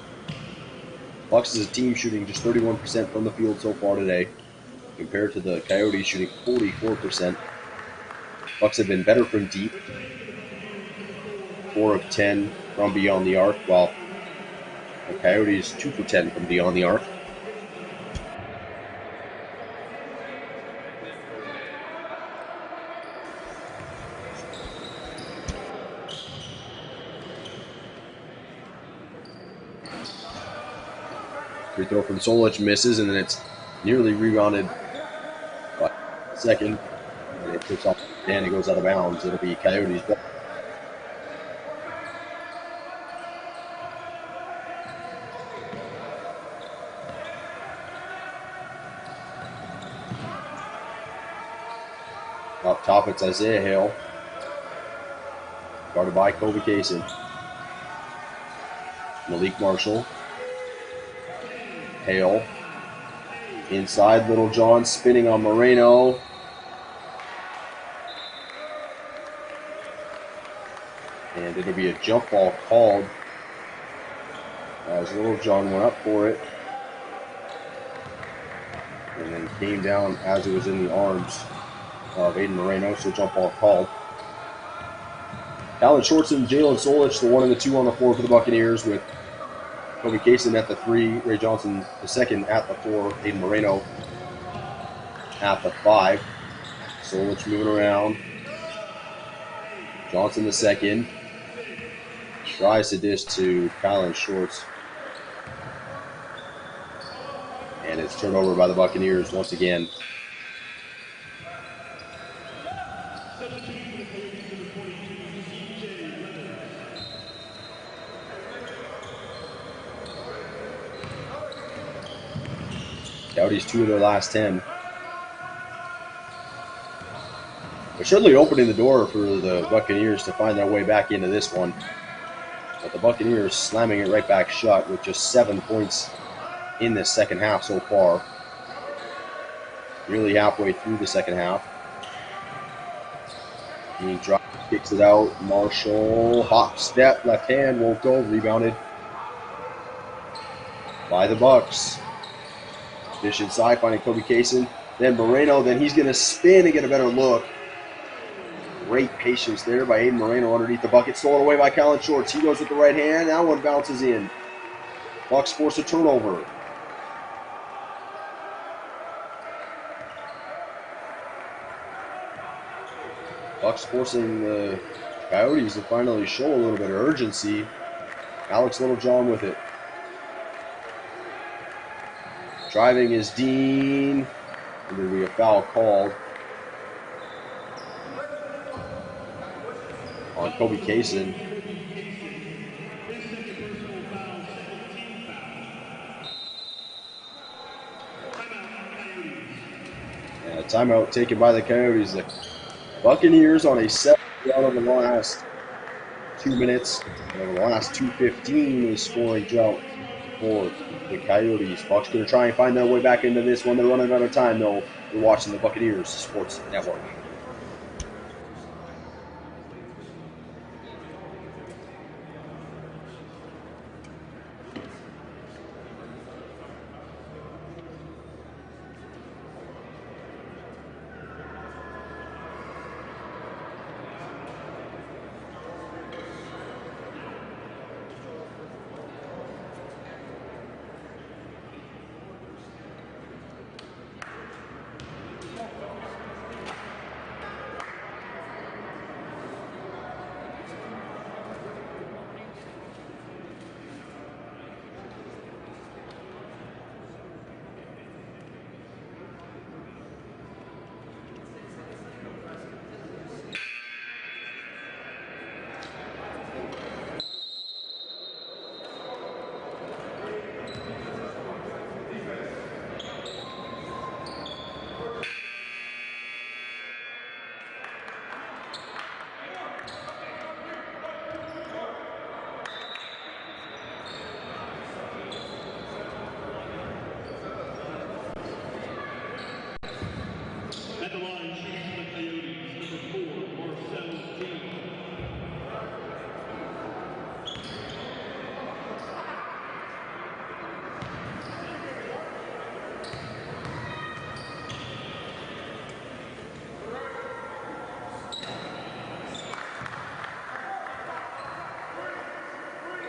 Bucks is a team shooting just 31% from the field so far today, compared to the Coyotes shooting 44%. Bucks have been better from deep, 4 of 10 from beyond the arc, while the Coyotes 2 for 10 from beyond the arc. Free throw from Solich misses, and then it's nearly rebounded by second. And it picks off and it goes out of bounds. It'll be Coyotes ball. Up top, it's Isaiah Hale. Guarded by Kobe Kaysen. Malik Marshall. Hale. Inside, Little John spinning on Moreno. And it'll be a jump ball called as Little John went up for it and then came down as it was in the arms of Aiden Moreno, so jump ball called. Alan Shorts and Jalen Solich, the 1 and the 2 on the floor for the Buccaneers, with Kobe Kaysen at the 3, Ray Johnson the 2nd at the 4, Aiden Moreno at the 5. Solich moving around. Johnson the 2nd. Tries to dish to Kylan Shorts. And it's turned over by the Buccaneers once again. Coyotes 2 of their last 10. They're certainly opening the door for the Buccaneers to find their way back into this one. But the Buccaneers slamming it right back shut with just 7 points in this second half so far. Nearly halfway through the second half. He kicks it out. Marshall, hop step, left hand, won't go. Rebounded by the Bucks. Dish inside, finding Kobe Kaysen. Then Moreno, then he's going to spin and get a better look. Great patience there by Aiden Moreno underneath the bucket. Stolen away by Kylan Shorts. He goes with the right hand. That one bounces in. Bucks force a turnover. Bucks forcing the Coyotes to finally show a little bit of urgency. Alex Littlejohn with it. Driving is Dean. And there'll be a foul called on Kobe Kaysen. And a timeout taken by the Coyotes. The Buccaneers on a 7 out of the last 2 minutes. And the last 2:15 is scoring drought for the Coyotes. Bucks going to try and find their way back into this one. They're running out of time, though. You're watching the Buccaneers Sports Network.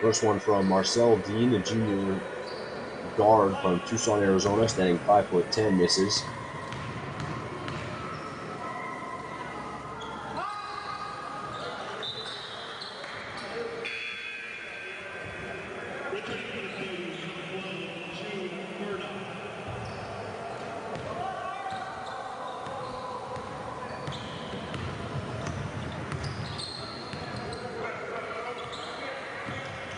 First one from Marcel Dean, the junior guard from Tucson, Arizona, standing 5'10", misses.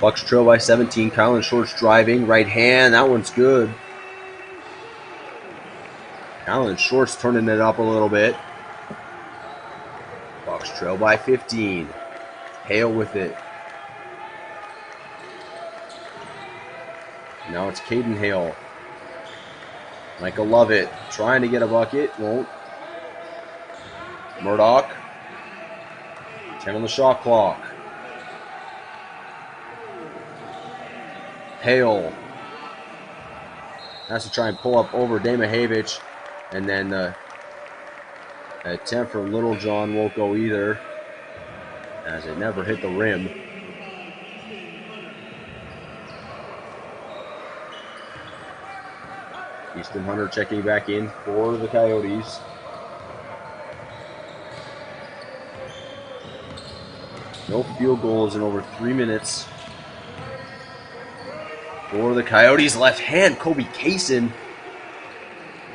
Bucks trail by 17. Kylan Shorts driving. Right hand. That one's good. Kylan Shorts turning it up a little bit. Bucks trail by 15. Hale with it. Now it's Caden Hale. Michael Lovett trying to get a bucket. Won't. Murdoch. 10 on the shot clock. Hale has to try and pull up over Demahavich, and then the attempt from Littlejohn won't go either, as it never hit the rim. Easton Hunter checking back in for the Coyotes. No field goals in over 3 minutes for the Coyotes. Left hand, Kobe Kaysen.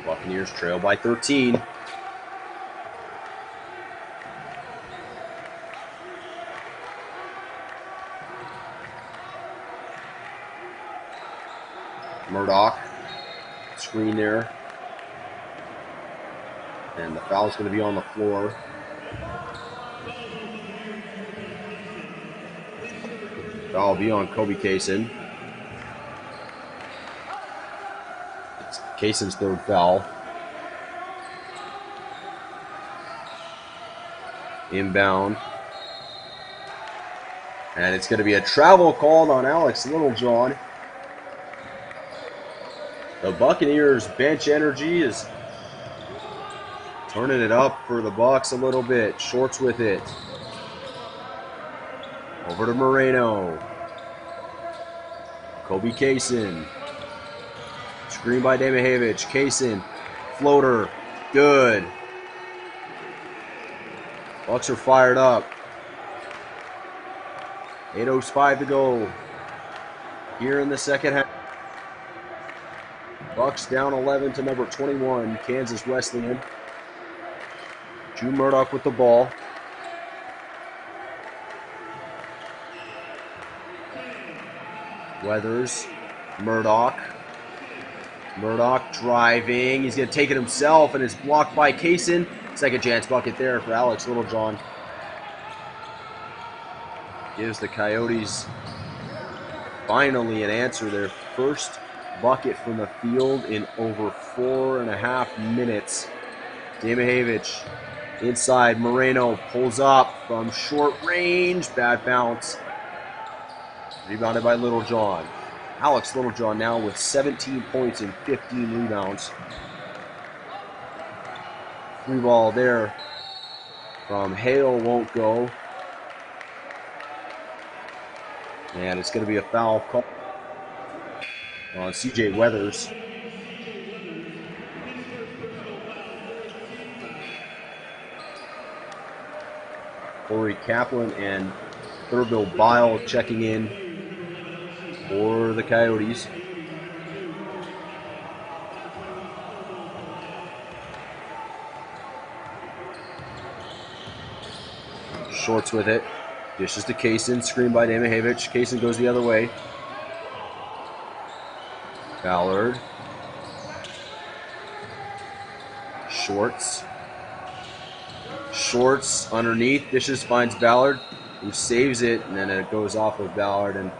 Buccaneers trail by 13. Murdoch, screen there. And the foul's going to be on the floor. Foul will be on Kobe Kaysen. It's Kaysen's third foul. Inbound. And it's going to be a travel called on Alex Littlejohn. The Buccaneers bench energy is turning it up for the Bucs a little bit. Shorts with it. Over to Moreno. Kobe Kaysen. Screen by Demahavich. Kaysen. Floater. Good. Bucs are fired up. 8:05 to go here in the second half. Bucs down 11 to number 21, Kansas Wesleyan. Drew Murdoch with the ball. Weathers, Murdoch. Murdoch driving. He's going to take it himself, and it's blocked by Kaysen. Second chance bucket there for Alex Littlejohn. Gives the Coyotes finally an answer. Their first bucket from the field in over 4.5 minutes. Demahavich inside. Moreno pulls up from short range. Bad bounce. Rebounded by Littlejohn. Alex Littlejohn now with 17 points and 15 rebounds. Free ball there from Hale won't go. And it's going to be a foul call on CJ Weathers. Corey Kaplan and Thurbill Bile checking in for the Coyotes. Shorts with it. Dishes to Kaysen. Screen by Demahavich. Kaysen goes the other way. Ballard. Shorts. Shorts underneath. Dishes finds Ballard, who saves it, and then it goes off of Ballard and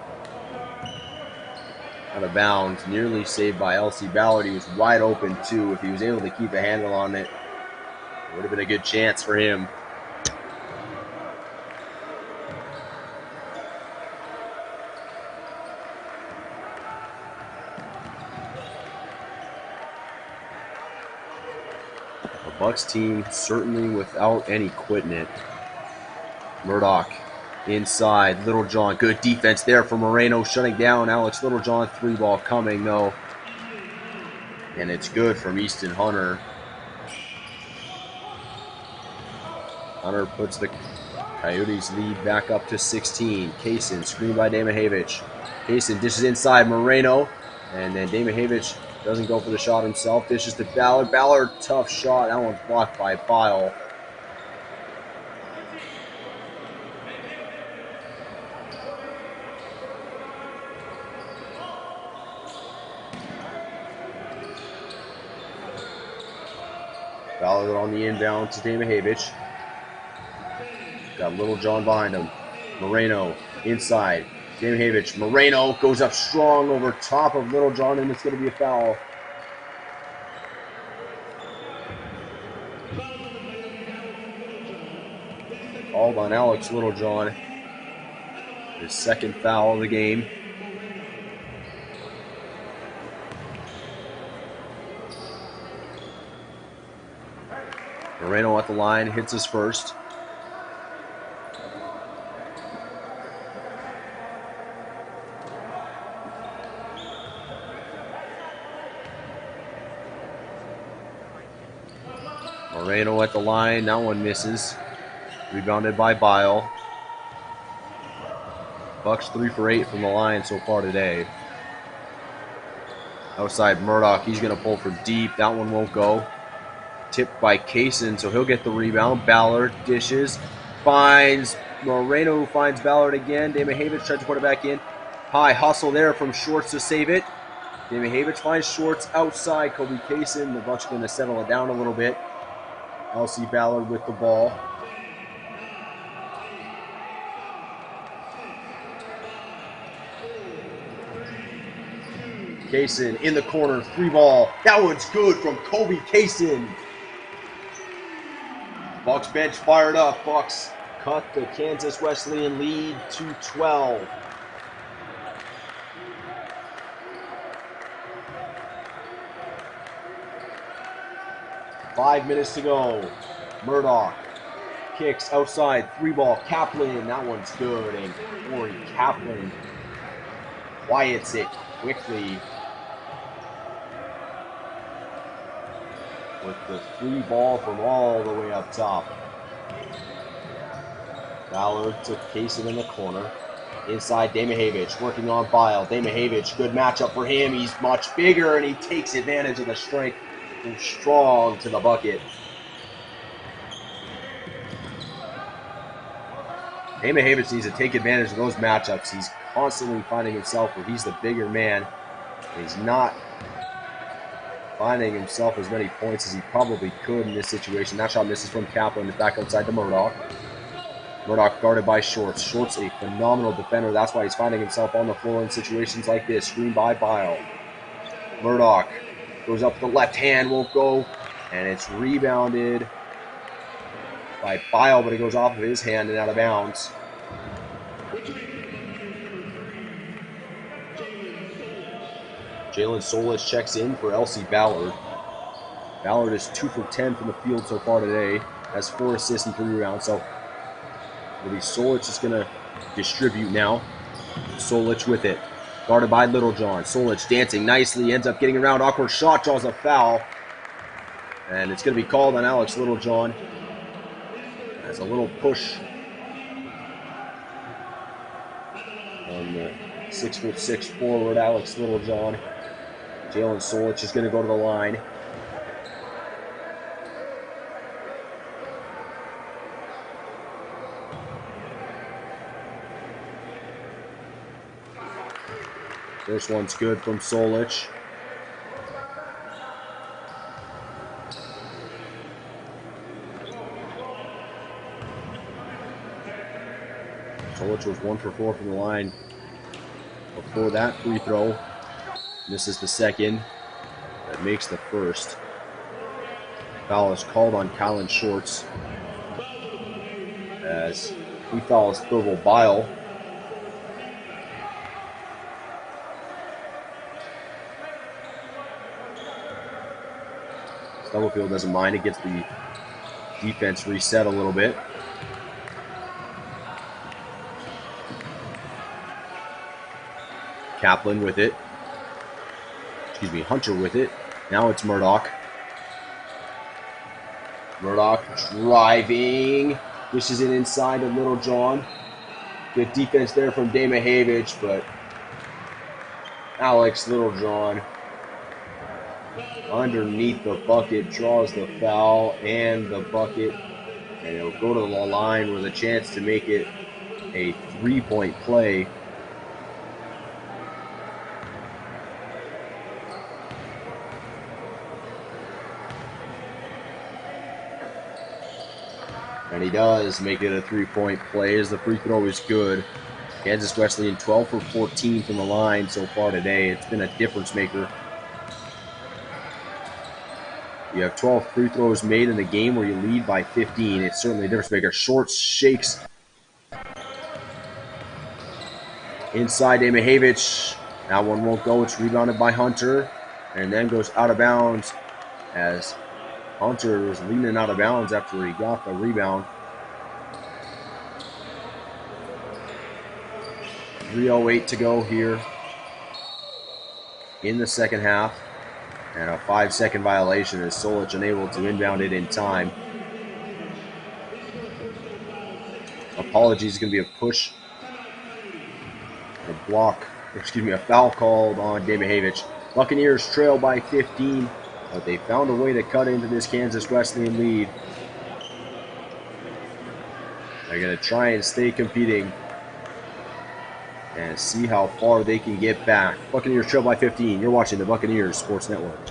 out of bounds. Nearly saved by L.C. Ballard. He was wide open, too. If he was able to keep a handle on it, it would have been a good chance for him. Bucs team certainly without any quitting it. Murdoch inside. Littlejohn. Good defense there for Moreno. Shutting down Alex Littlejohn. Three ball coming though. And it's good from Easton Hunter. Hunter puts the Coyotes lead back up to 16. Kaysen. Screen by Demahavich. Kaysen dishes inside Moreno. And then Demahavich doesn't go for the shot himself. Dishes to Ballard. Ballard, tough shot. That one's blocked by Bile. Ballard on the inbound to Demahavich. Got Littlejohn behind him. Moreno inside. Demahavich. Moreno goes up strong over top of Littlejohn, and it's going to be a foul. Called on Alex Littlejohn. His second foul of the game. Moreno at the line, hits his first. Moreno at the line, that one misses. Rebounded by Bile. Bucks 3 for 8 from the line so far today. Outside Murdoch, he's going to pull for deep. That one won't go. Tipped by Kaysen, so he'll get the rebound. Ballard dishes, finds Moreno, who finds Ballard again. Demijevic tries to put it back in. High hustle there from Schwartz to save it. Demijevic finds Schwartz outside Kobe Kaysen. The Bucks going to settle it down a little bit. LC Ballard with the ball. Kaysen in the corner, 3-ball. That one's good from Kobe Kaysen. Bucks bench fired up. Bucks cut the Kansas Wesleyan lead to 12. Five minutes to go. Murdoch kicks outside, 3-ball. Kaplan, that one's good. And Corey Kaplan quiets it quickly with the 3-ball from all the way up top. Ballard took Kaysen in the corner. Inside, Demijevic working on Bile. Demijevic, good matchup for him. He's much bigger and he takes advantage of the strength. Goes strong to the bucket. Demijevic needs to take advantage of those matchups. He's constantly finding himself where he's the bigger man. He's not finding himself as many points as he probably could in this situation. That shot misses from Kaplan. It's back outside to Murdoch. Murdoch guarded by Schwartz. Schwartz, a phenomenal defender. That's why he's finding himself on the floor in situations like this. Screened by Bile. Murdoch goes up the left hand, won't go. And it's rebounded by Bile, but it goes off of his hand and out of bounds. Jalen Solich checks in for LC Ballard. Ballard is 2 for 10 from the field so far today. Has 4 assists and 3 rebounds. So maybe Solich is going to distribute now. Solich with it. Guarded by Littlejohn. Solich dancing nicely. Ends up getting around. Awkward shot. Draws a foul. And it's going to be called on Alex Littlejohn. That's a little push on the 6'6" forward Alex Littlejohn. Jalen Solich is going to go to the line. First one's good from Solich. Solich was 1 for 4 from the line before that free throw. This is the second. That makes the first. Foul is called on Colin Schwartz as he fouls Thurble Bile. Stubblefield doesn't mind. It gets the defense reset a little bit. Kaplan with it. Excuse me, Hunter with it. Now it's Murdoch. Murdoch driving. Dishes it inside to Littlejohn. Good defense there from Demijevic, but Alex Littlejohn underneath the bucket draws the foul and the bucket. And it'll go to the line with a chance to make it a 3-point play. And he does make it a 3-point play as the free throw is good. Kansas Wesleyan 12 for 14 from the line so far today. It's been a difference maker. You have 12 free throws made in the game where you lead by 15. It's certainly a difference maker. Schwartz shakes inside Demijevic. That one won't go. It's rebounded by Hunter and then goes out of bounds as Hunter was leaning out of bounds after he got the rebound. 3:08 to go here in the second half. And a 5-second violation as Solich unable to inbound it in time. Apologies, going to be a push. A foul called on Demijevic. Buccaneers trail by 15, but they found a way to cut into this Kansas Wesleyan lead. They're going to try and stay competing and see how far they can get back. Buccaneers trail by 15. You're watching the Buccaneers Sports Network.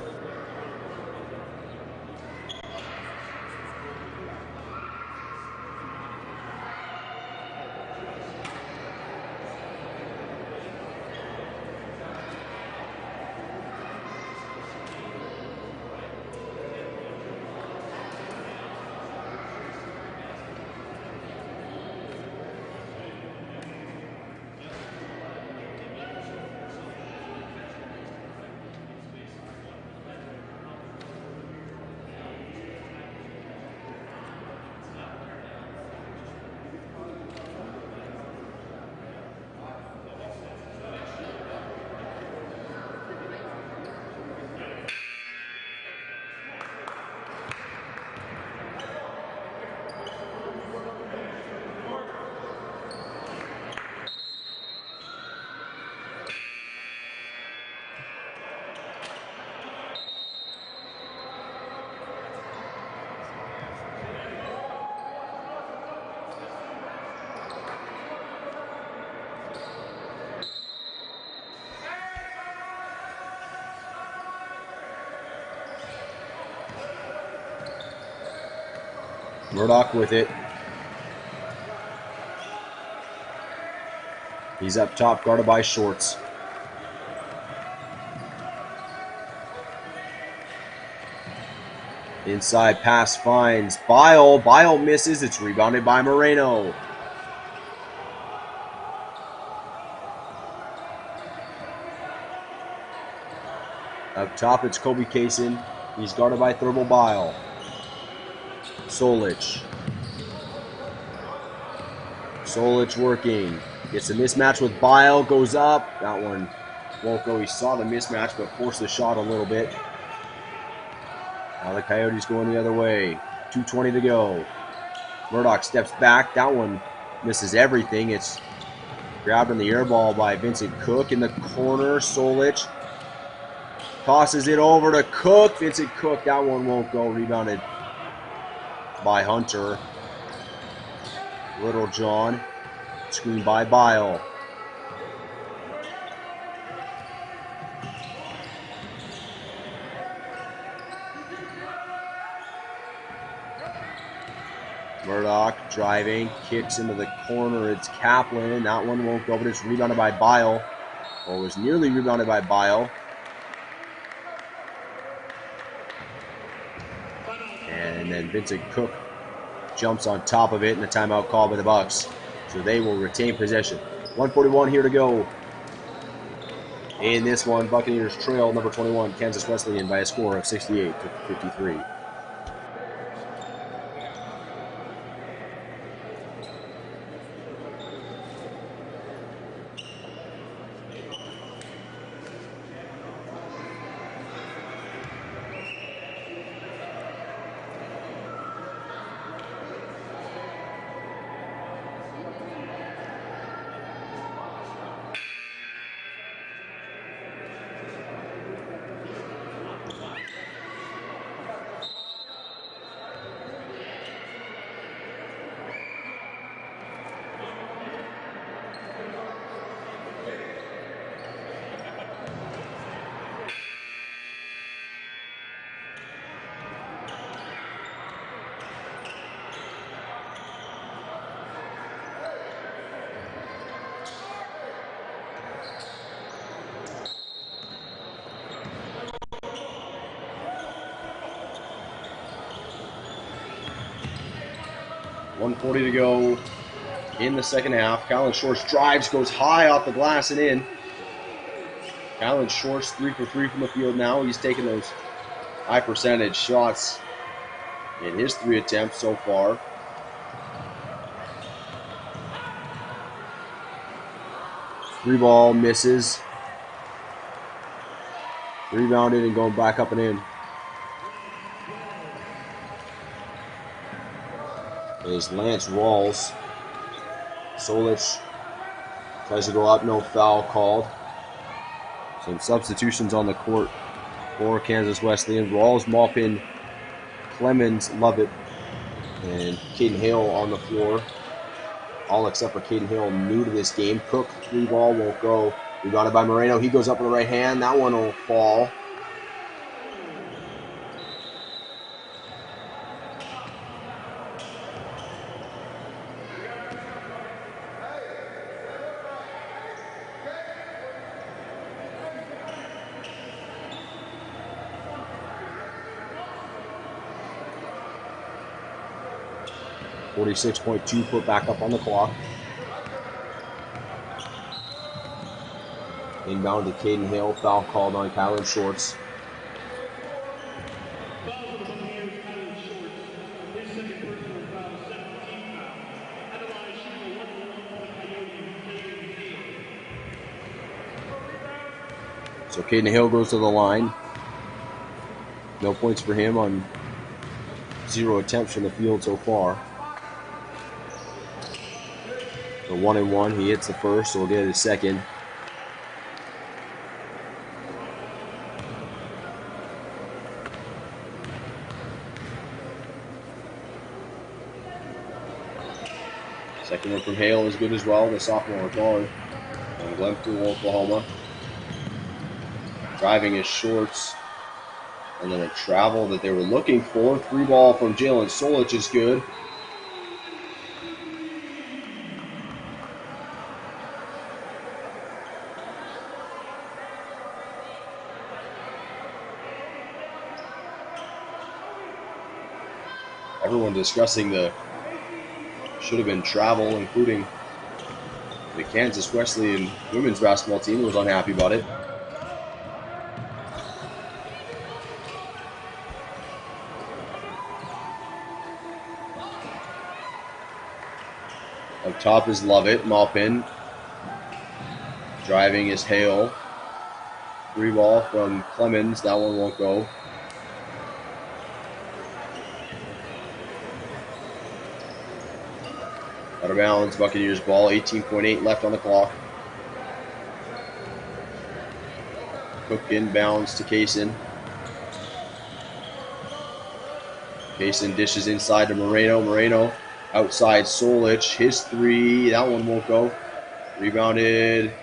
Murdoch with it. He's up top, guarded by Shorts. Inside pass finds Bile. Bile misses. It's rebounded by Moreno. Up top, it's Kobe Kaysen. He's guarded by Thurble Bile. Solich. Solich working. Gets a mismatch with Bile. Goes up. That one won't go. He saw the mismatch, but forced the shot a little bit. Now the Coyotes going the other way. 2:20 to go. Murdoch steps back. That one misses everything. It's grabbed on the air ball by Vincent Cook in the corner. Solich tosses it over to Cook. Vincent Cook. That one won't go. Rebounded by Hunter. Little John. Screened by Bile. Murdoch driving, kicks into the corner. It's Kaplan. That one won't go, but it's rebounded by Bile. Or was nearly rebounded by Bile. And then Vincent Cook jumps on top of it, and a timeout call by the Bucks. So they will retain possession. 1:41 here to go. In this one, Buccaneers trail number 21, Kansas Wesleyan, by a score of 68-53. .140 to go in the second half. Kylan Shorts drives, goes high off the glass and in. Kylan Shorts 3 for 3 from the field now. He's taking those high percentage shots in his 3 attempts so far. Three ball misses. Rebounded and going back up and in. Is Lance Rawls. Solich tries to go up, no foul called. Some substitutions on the court for Kansas Wesleyan. Rawls, Maupin, Clemens, Lovett, and Caden Hale on the floor. All except for Caden Hale, new to this game. Cook, 3 ball, won't go. Rebounded by Moreno. He goes up with the right hand. That one will fall. .2 put back up on the clock. Inbound to Caden Hale. Foul called on Kylan Shorts. So Caden Hale goes to the line. No points for him on 0 attempts from the field so far. So 1-1, he hits the first, so we'll get his second. Second one from Hale is good as well, the sophomore guard from Glenpool, Oklahoma. Driving his Shorts, and then a travel that they were looking for. 3 ball from Jalen Solich is good. Everyone discussing the should have been travel, including the Kansas Wesleyan women's basketball team was unhappy about it. Up top is Lovett, Maupin. Driving is Hale. 3 ball from Clemens, that one won't go. Out of bounds, Buccaneers ball, 18.8 left on the clock. Cook inbounds to Kaysen. Kaysen dishes inside to Moreno. Moreno outside Solich. His 3, that one won't go. Rebounded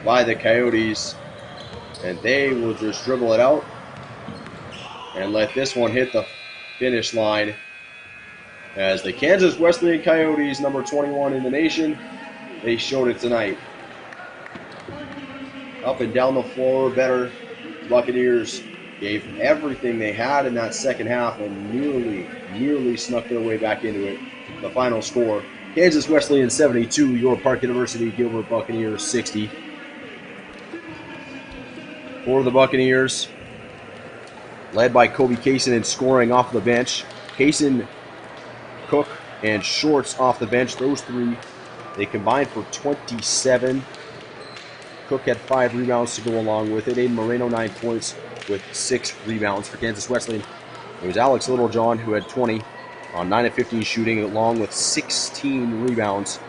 by the Coyotes. And they will just dribble it out and let this one hit the finish line. As the Kansas Wesleyan Coyotes, number 21 in the nation, they showed it tonight. Up and down the floor, better. Buccaneers gave everything they had in that second half and nearly snuck their way back into it. The final score, Kansas Wesleyan 72, your Park University Gilbert Buccaneers 60. For the Buccaneers, led by Kobe Kaysen and scoring off the bench. Kaysen, Cook, and Shorts off the bench. Those 3, they combined for 27. Cook had 5 rebounds to go along with it. Aiden Moreno 9 points with 6 rebounds for Kansas Wesleyan. It was Alex Littlejohn who had 20 on 9 of 15 shooting, along with 16 rebounds.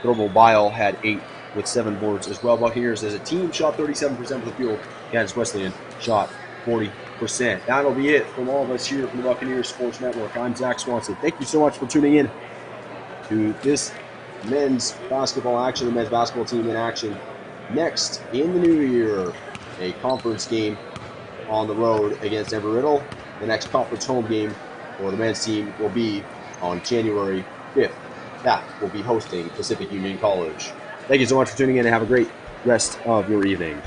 Thurbo Bile had 8 with 7 boards as well. Buccaneers as a team shot 37% of the field. Kansas Wesleyan shot 40%. That'll be it from all of us here from the Buccaneers Sports Network. I'm Zach Swanson. Thank you so much for tuning in to this men's basketball action, the men's basketball team in action. Next, in the new year, a conference game on the road against Embry-Riddle. The next conference home game for the men's team will be on January 5th. That will be hosting Pacific Union College. Thank you so much for tuning in and have a great rest of your evening.